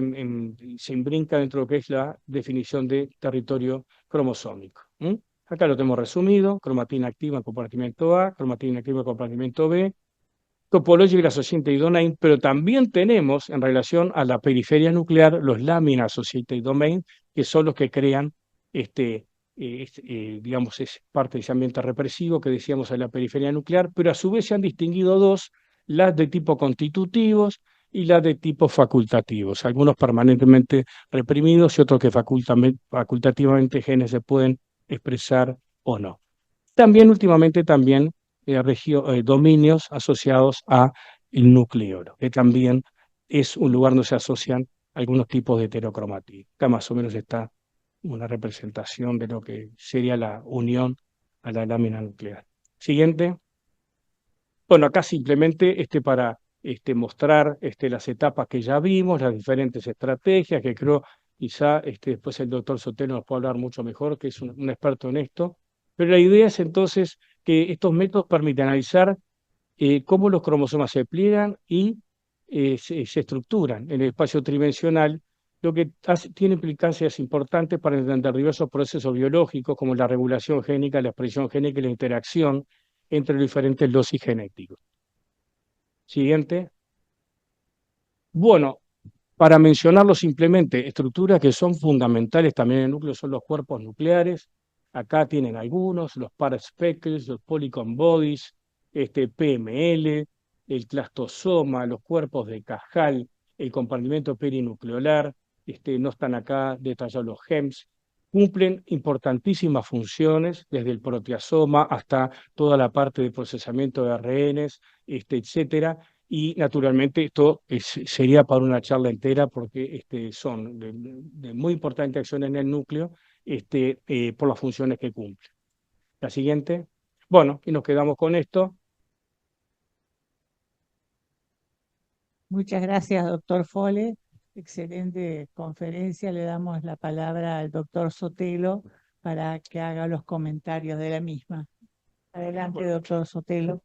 imbrinca dentro de lo que es la definición de territorio cromosómico. Acá lo tenemos resumido: cromatina activa en compartimento A, cromatina activa en compartimento B, Topological Associated Domain, pero también tenemos en relación a la periferia nuclear los Lamina Associated Domain, que son los que crean digamos, es parte de ese ambiente represivo que decíamos en la periferia nuclear, pero a su vez se han distinguido dos, las de tipo constitutivos y las de tipo facultativos, algunos permanentemente reprimidos y otros que facultativamente genes se pueden expresar o no. También últimamente también dominios asociados a el núcleo, que también es un lugar donde se asocian algunos tipos de heterocromatina. Acá más o menos está una representación de lo que sería la unión a la lámina nuclear. Siguiente. Bueno, acá simplemente para mostrar las etapas que ya vimos, las diferentes estrategias, que creo quizá después el doctor Sotelo nos puede hablar mucho mejor, que es un experto en esto. Pero la idea es entonces que estos métodos permiten analizar cómo los cromosomas se pliegan y se estructuran en el espacio tridimensional, lo que tiene implicancias importantes para entender diversos procesos biológicos como la regulación génica, la expresión génica y la interacción entre los diferentes loci genéticos. Siguiente. Bueno, para mencionarlo simplemente, estructuras que son fundamentales también en el núcleo son los cuerpos nucleares. Acá tienen algunos: los paraspeckles, los polycomb bodies, PML, el clastosoma, los cuerpos de Casal, el compartimento perinucleolar. No están acá detallados los GEMS. Cumplen importantísimas funciones, desde el proteasoma hasta toda la parte de procesamiento de ARNs, etcétera. Y naturalmente esto sería para una charla entera, porque son de muy importante acción en el núcleo, por las funciones que cumple. La siguiente. Bueno, y nos quedamos con esto. Muchas gracias, doctor Fole. Excelente conferencia. Le damos la palabra al doctor Sotelo para que haga los comentarios de la misma. Adelante, Bueno, doctor Sotelo.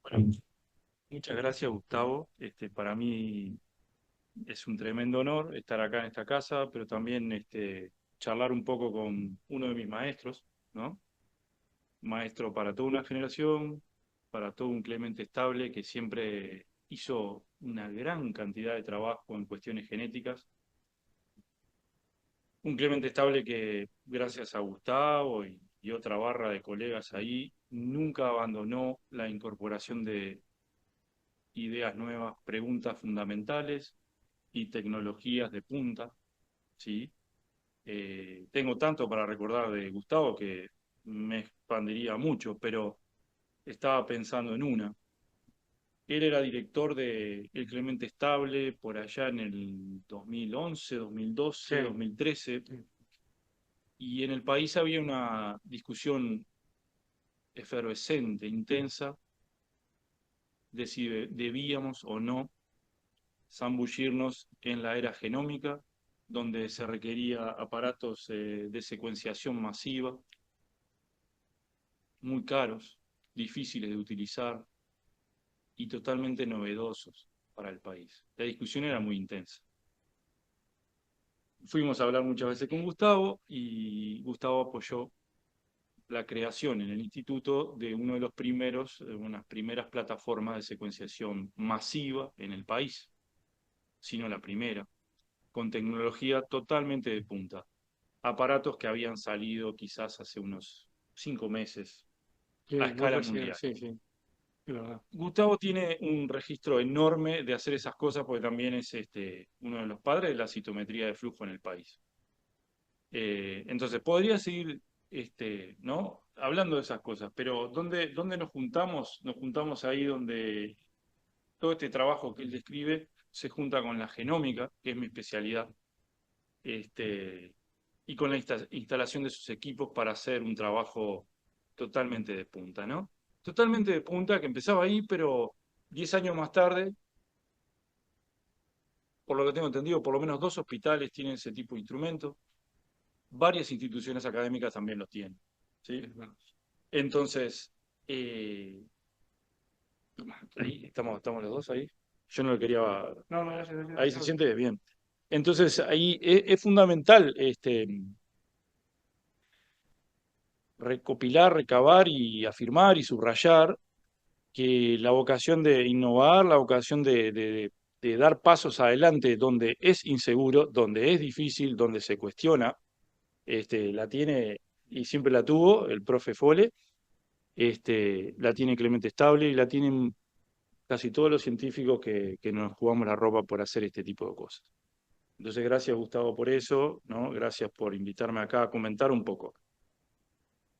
bueno, muchas gracias, Gustavo. Para mí es un tremendo honor estar acá en esta casa, pero también charlar un poco con uno de mis maestros, ¿no? Maestro para toda una generación, para todo un Clemente Estable que siempre hizo una gran cantidad de trabajo en cuestiones genéticas. Un Clemente Estable que, gracias a Gustavo y otra barra de colegas ahí, nunca abandonó la incorporación de ideas nuevas, preguntas fundamentales y tecnologías de punta, ¿sí? Tengo tanto para recordar de Gustavo que me expandiría mucho, pero estaba pensando en una. Él era director de El Clemente Estable por allá en el 2011, 2012, Sí. 2013, y en el país había una discusión efervescente, intensa, de si debíamos o no zambullirnos en la era genómica, donde se requería aparatos de secuenciación masiva, muy caros, difíciles de utilizar y totalmente novedosos para el país. La discusión era muy intensa. Fuimos a hablar muchas veces con Gustavo y Gustavo apoyó la creación en el instituto de uno de los primeros, unas primeras plataformas de secuenciación masiva en el país, sino la primera, con tecnología totalmente de punta. Aparatos que habían salido quizás hace unos 5 meses Sí, a muy escala recién, mundial. sí, sí, es verdad. Gustavo tiene un registro enorme de hacer esas cosas porque también es uno de los padres de la citometría de flujo en el país. Entonces, podría seguir ¿no? hablando de esas cosas, pero ¿dónde nos juntamos? Nos juntamos ahí donde todo este trabajo que él describe se junta con la genómica, que es mi especialidad, y con la instalación de sus equipos para hacer un trabajo totalmente de punta, ¿no? Totalmente de punta, que empezaba ahí, pero 10 años más tarde, por lo que tengo entendido, por lo menos 2 hospitales tienen ese tipo de instrumentos, varias instituciones académicas también los tienen, ¿sí? Entonces, eh, ahí estamos los dos ahí. Yo no lo quería. No, no, gracias, gracias. Ahí se siente bien. Entonces, ahí es fundamental recopilar, recabar y afirmar y subrayar que la vocación de innovar, la vocación de dar pasos adelante donde es inseguro, donde es difícil, donde se cuestiona, la tiene y siempre la tuvo el profe Fole, la tiene Clemente Estable y la tienen casi todos los científicos que nos jugamos la ropa por hacer este tipo de cosas. Entonces, gracias Gustavo por eso, ¿no? Gracias por invitarme acá a comentar un poco.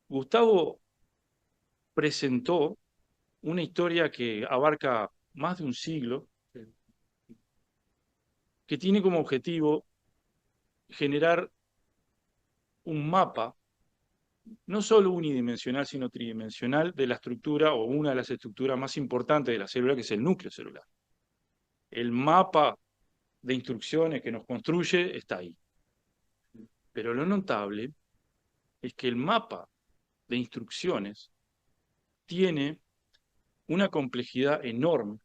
Gustavo presentó una historia que abarca más de un siglo, que tiene como objetivo generar un mapa, no solo unidimensional, sino tridimensional, de la estructura o una de las estructuras más importantes de la célula, que es el núcleo celular. El mapa de instrucciones que nos construye está ahí. Pero lo notable es que el mapa de instrucciones tiene una complejidad enorme,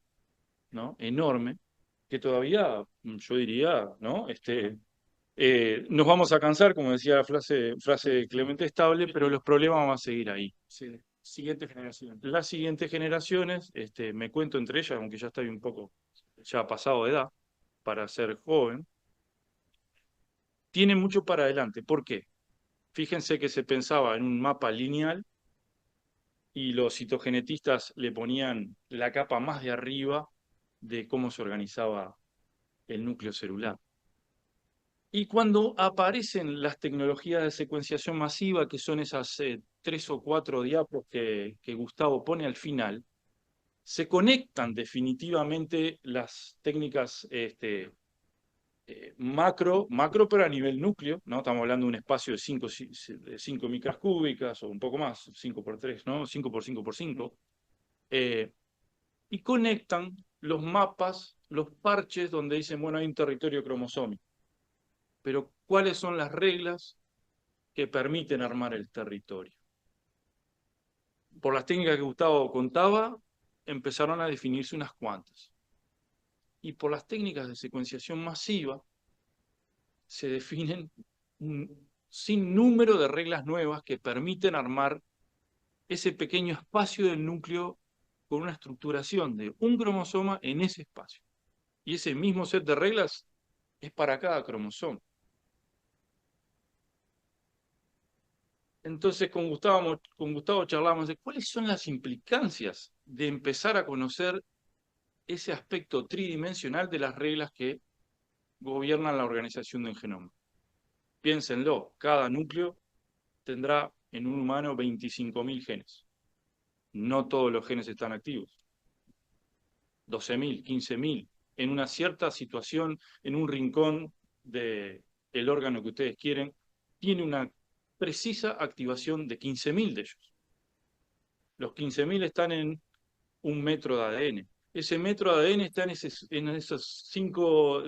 ¿no? Enorme, que todavía, yo diría, ¿no? Nos vamos a cansar, como decía la frase de Clemente Estable, pero los problemas van a seguir ahí. Sí, siguiente generación. Las siguientes generaciones, me cuento entre ellas, aunque ya estoy un poco ya pasado de edad para ser joven, tienen mucho para adelante. ¿Por qué? Fíjense que se pensaba en un mapa lineal y los citogenetistas le ponían la capa más de arriba de cómo se organizaba el núcleo celular. Y cuando aparecen las tecnologías de secuenciación masiva, que son esas 3 o 4 diapos que Gustavo pone al final, se conectan definitivamente las técnicas macro, pero a nivel núcleo, ¿no? Estamos hablando de un espacio de 5 micras cúbicas o un poco más, 5 por 3, ¿no? 5 por 5 por 5. Y conectan los mapas, los parches donde dicen, bueno, hay un territorio cromosómico. Pero, ¿cuáles son las reglas que permiten armar el territorio? Por las técnicas que Gustavo contaba, empezaron a definirse unas cuantas. Y por las técnicas de secuenciación masiva, se definen un sinnúmero de reglas nuevas que permiten armar ese pequeño espacio del núcleo con una estructuración de un cromosoma en ese espacio. Y ese mismo set de reglas es para cada cromosoma. Entonces con Gustavo charlamos de cuáles son las implicancias de empezar a conocer ese aspecto tridimensional de las reglas que gobiernan la organización de un genoma. Piénsenlo, cada núcleo tendrá en un humano 25.000 genes. No todos los genes están activos. 12.000, 15.000. En una cierta situación, en un rincón del órgano que ustedes quieren, tiene una precisa activación de 15.000 de ellos. Los 15.000 están en 1 metro de ADN. Ese metro de ADN está en esas 5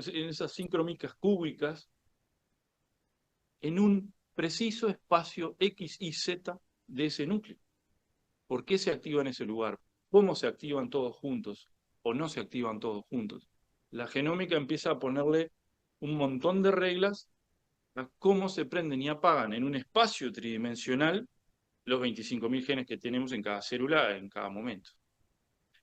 micras cúbicas, en un preciso espacio X y Z de ese núcleo. ¿Por qué se activa en ese lugar? ¿Cómo se activan todos juntos? ¿O no se activan todos juntos? La genómica empieza a ponerle un montón de reglas a cómo se prenden y apagan en un espacio tridimensional los 25.000 genes que tenemos en cada célula en cada momento.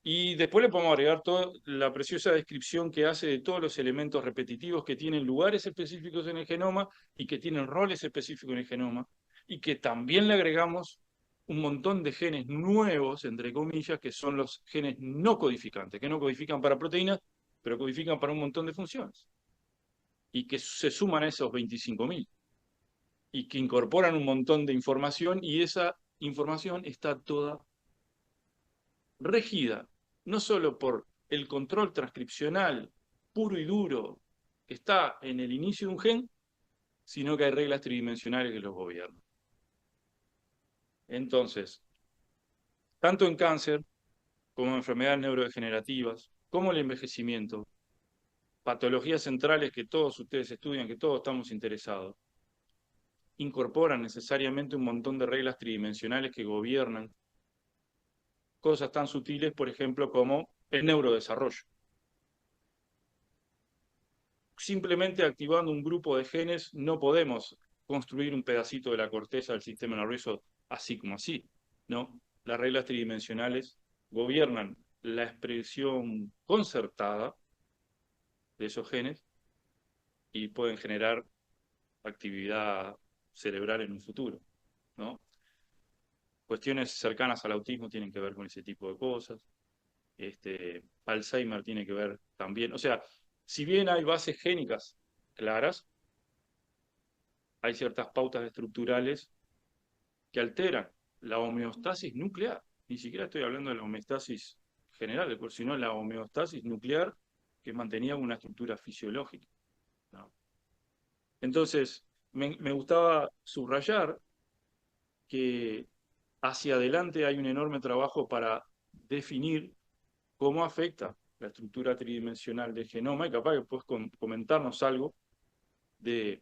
Y después le podemos agregar toda la preciosa descripción que hace de todos los elementos repetitivos que tienen lugares específicos en el genoma y que tienen roles específicos en el genoma, y que también le agregamos un montón de genes nuevos, entre comillas, que son los genes no codificantes, que no codifican para proteínas, pero codifican para un montón de funciones, y que se suman a esos 25.000, y que incorporan un montón de información, y esa información está toda regida no solo por el control transcripcional puro y duro que está en el inicio de un gen, sino que hay reglas tridimensionales que los gobiernan. Entonces, tanto en cáncer, como en enfermedades neurodegenerativas, como el envejecimiento, patologías centrales que todos ustedes estudian, que todos estamos interesados, incorporan necesariamente un montón de reglas tridimensionales que gobiernan cosas tan sutiles, por ejemplo, como el neurodesarrollo. Simplemente activando un grupo de genes no podemos construir un pedacito de la corteza del sistema nervioso así como así, ¿no? Las reglas tridimensionales gobiernan la expresión concertada de esos genes y pueden generar actividad cerebral en un futuro, ¿no? Cuestiones cercanas al autismo tienen que ver con ese tipo de cosas. Alzheimer tiene que ver también. O sea, si bien hay bases génicas claras, hay ciertas pautas estructurales que alteran la homeostasis nuclear. Ni siquiera estoy hablando de la homeostasis general, sino la homeostasis nuclear que mantenía una estructura fisiológica, ¿no? Entonces, me gustaba subrayar que hacia adelante hay un enorme trabajo para definir cómo afecta la estructura tridimensional del genoma, y capaz que puedes comentarnos algo de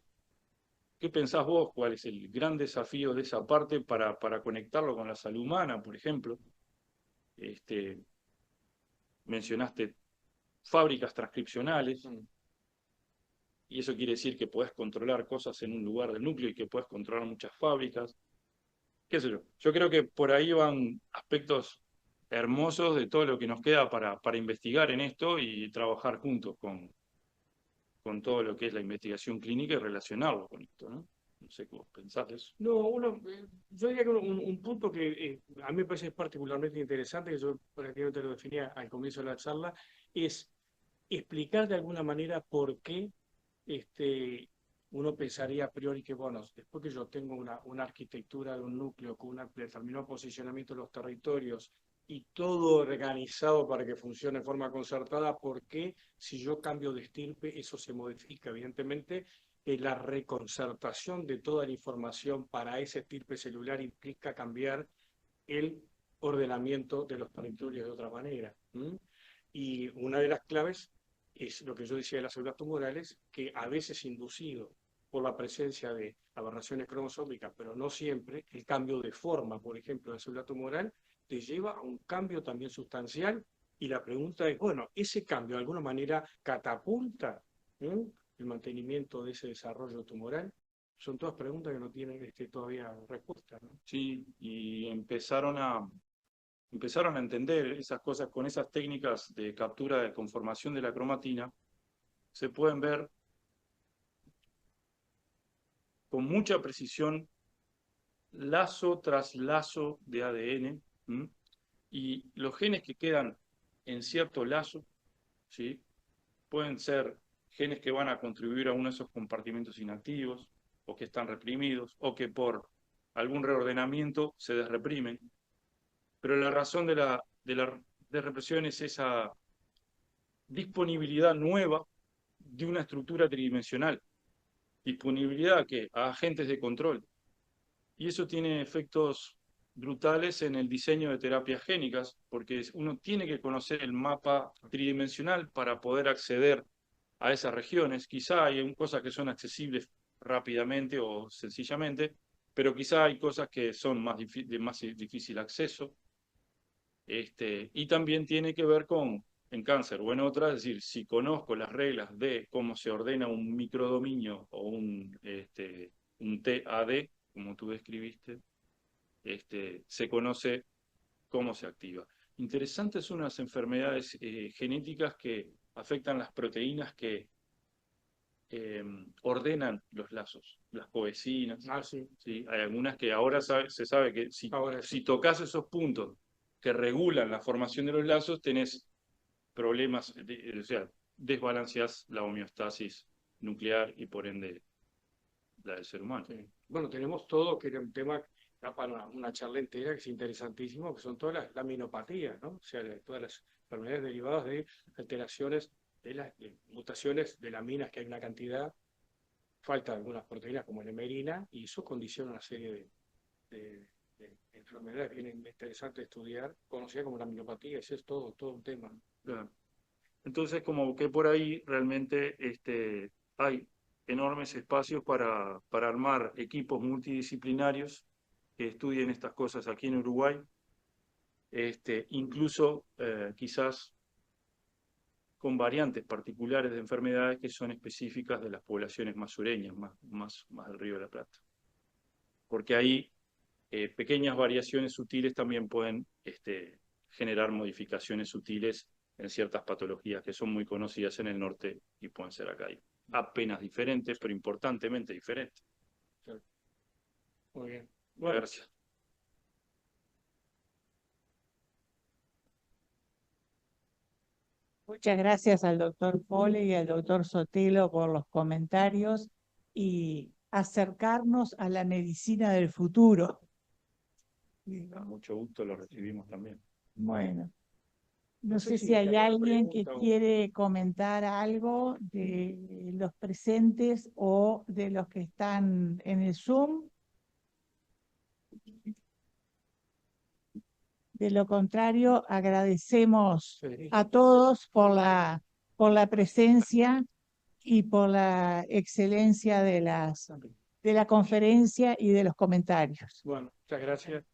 qué pensás vos, cuál es el gran desafío de esa parte para conectarlo con la salud humana, por ejemplo. Mencionaste fábricas transcripcionales, y eso quiere decir que podés controlar cosas en un lugar del núcleo y que podés controlar muchas fábricas. ¿Qué sé yo? Yo creo que por ahí van aspectos hermosos de todo lo que nos queda para investigar en esto y trabajar juntos con todo lo que es la investigación clínica y relacionarlo con esto, ¿no? No sé cómo pensás de eso. No, yo diría que un punto que a mí me parece particularmente interesante, que yo prácticamente lo definía al comienzo de la charla, es explicar de alguna manera por qué uno pensaría a priori que, bueno, después que yo tengo una arquitectura de un núcleo con un determinado posicionamiento de los territorios y todo organizado para que funcione de forma concertada, porque si yo cambio de estirpe, eso se modifica. Evidentemente, la reconcertación de toda la información para ese estirpe celular implica cambiar el ordenamiento de los territorios de otra manera. Y una de las claves es lo que yo decía de las células tumorales, que a veces inducido por la presencia de aberraciones cromosómicas, pero no siempre, el cambio de forma, por ejemplo, de la célula tumoral, te lleva a un cambio también sustancial. Y la pregunta es, bueno, ¿ese cambio de alguna manera catapulta el mantenimiento de ese desarrollo tumoral? Son todas preguntas que no tienen todavía respuesta, ¿no? Sí, y empezaron a entender esas cosas con esas técnicas de captura de conformación de la cromatina. Se pueden ver con mucha precisión lazo tras lazo de ADN, y los genes que quedan en cierto lazo, ¿sí? Pueden ser genes que van a contribuir a uno de esos compartimentos inactivos, o que están reprimidos, o que por algún reordenamiento se desreprimen. Pero la razón de la represión es esa disponibilidad nueva de una estructura tridimensional, disponibilidad a agentes de control. Y eso tiene efectos brutales en el diseño de terapias génicas, porque uno tiene que conocer el mapa tridimensional para poder acceder a esas regiones. Quizá hay cosas que son accesibles rápidamente o sencillamente, pero quizá hay cosas que son de más difícil acceso. Y también tiene que ver en cáncer o en otras, es decir, si conozco las reglas de cómo se ordena un microdominio o un TAD, como tú describiste, se conoce cómo se activa. Interesantes son las enfermedades genéticas que afectan las proteínas que ordenan los lazos, las coecinas. Sí. ¿Sí? Hay algunas que ahora se sabe que si tocas esos puntos que regulan la formación de los lazos, tenés problemas, o sea, desbalanceás la homeostasis nuclear y por ende la del ser humano. Sí. Bueno, tenemos todo, que era un tema para una charla entera, que es interesantísimo, que son todas las laminopatías, ¿no? O sea, todas las enfermedades derivadas de alteraciones de las mutaciones de laminas, que hay una cantidad, falta algunas proteínas como la hemerina, y eso condiciona una serie de enfermedades bien interesantes de estudiar, conocidas como laminopatía. Eso es todo un tema. Claro. Entonces, como que por ahí realmente hay enormes espacios para armar equipos multidisciplinarios que estudien estas cosas aquí en Uruguay, incluso quizás con variantes particulares de enfermedades que son específicas de las poblaciones más sureñas, más del Río de la Plata. Porque ahí pequeñas variaciones sutiles también pueden generar modificaciones sutiles en ciertas patologías que son muy conocidas en el norte y pueden ser acá. Apenas diferentes, pero importantemente diferentes. Muy bien. Bueno, gracias. Muchas gracias al doctor Pole y al doctor Sotelo por los comentarios y acercarnos a la medicina del futuro. Con mucho gusto lo recibimos también. Bueno, no sé si hay alguien que quiere comentar algo de los presentes o de los que están en el Zoom. De lo contrario, agradecemos a todos por la presencia y por la excelencia de la conferencia y de los comentarios. bueno, muchas gracias.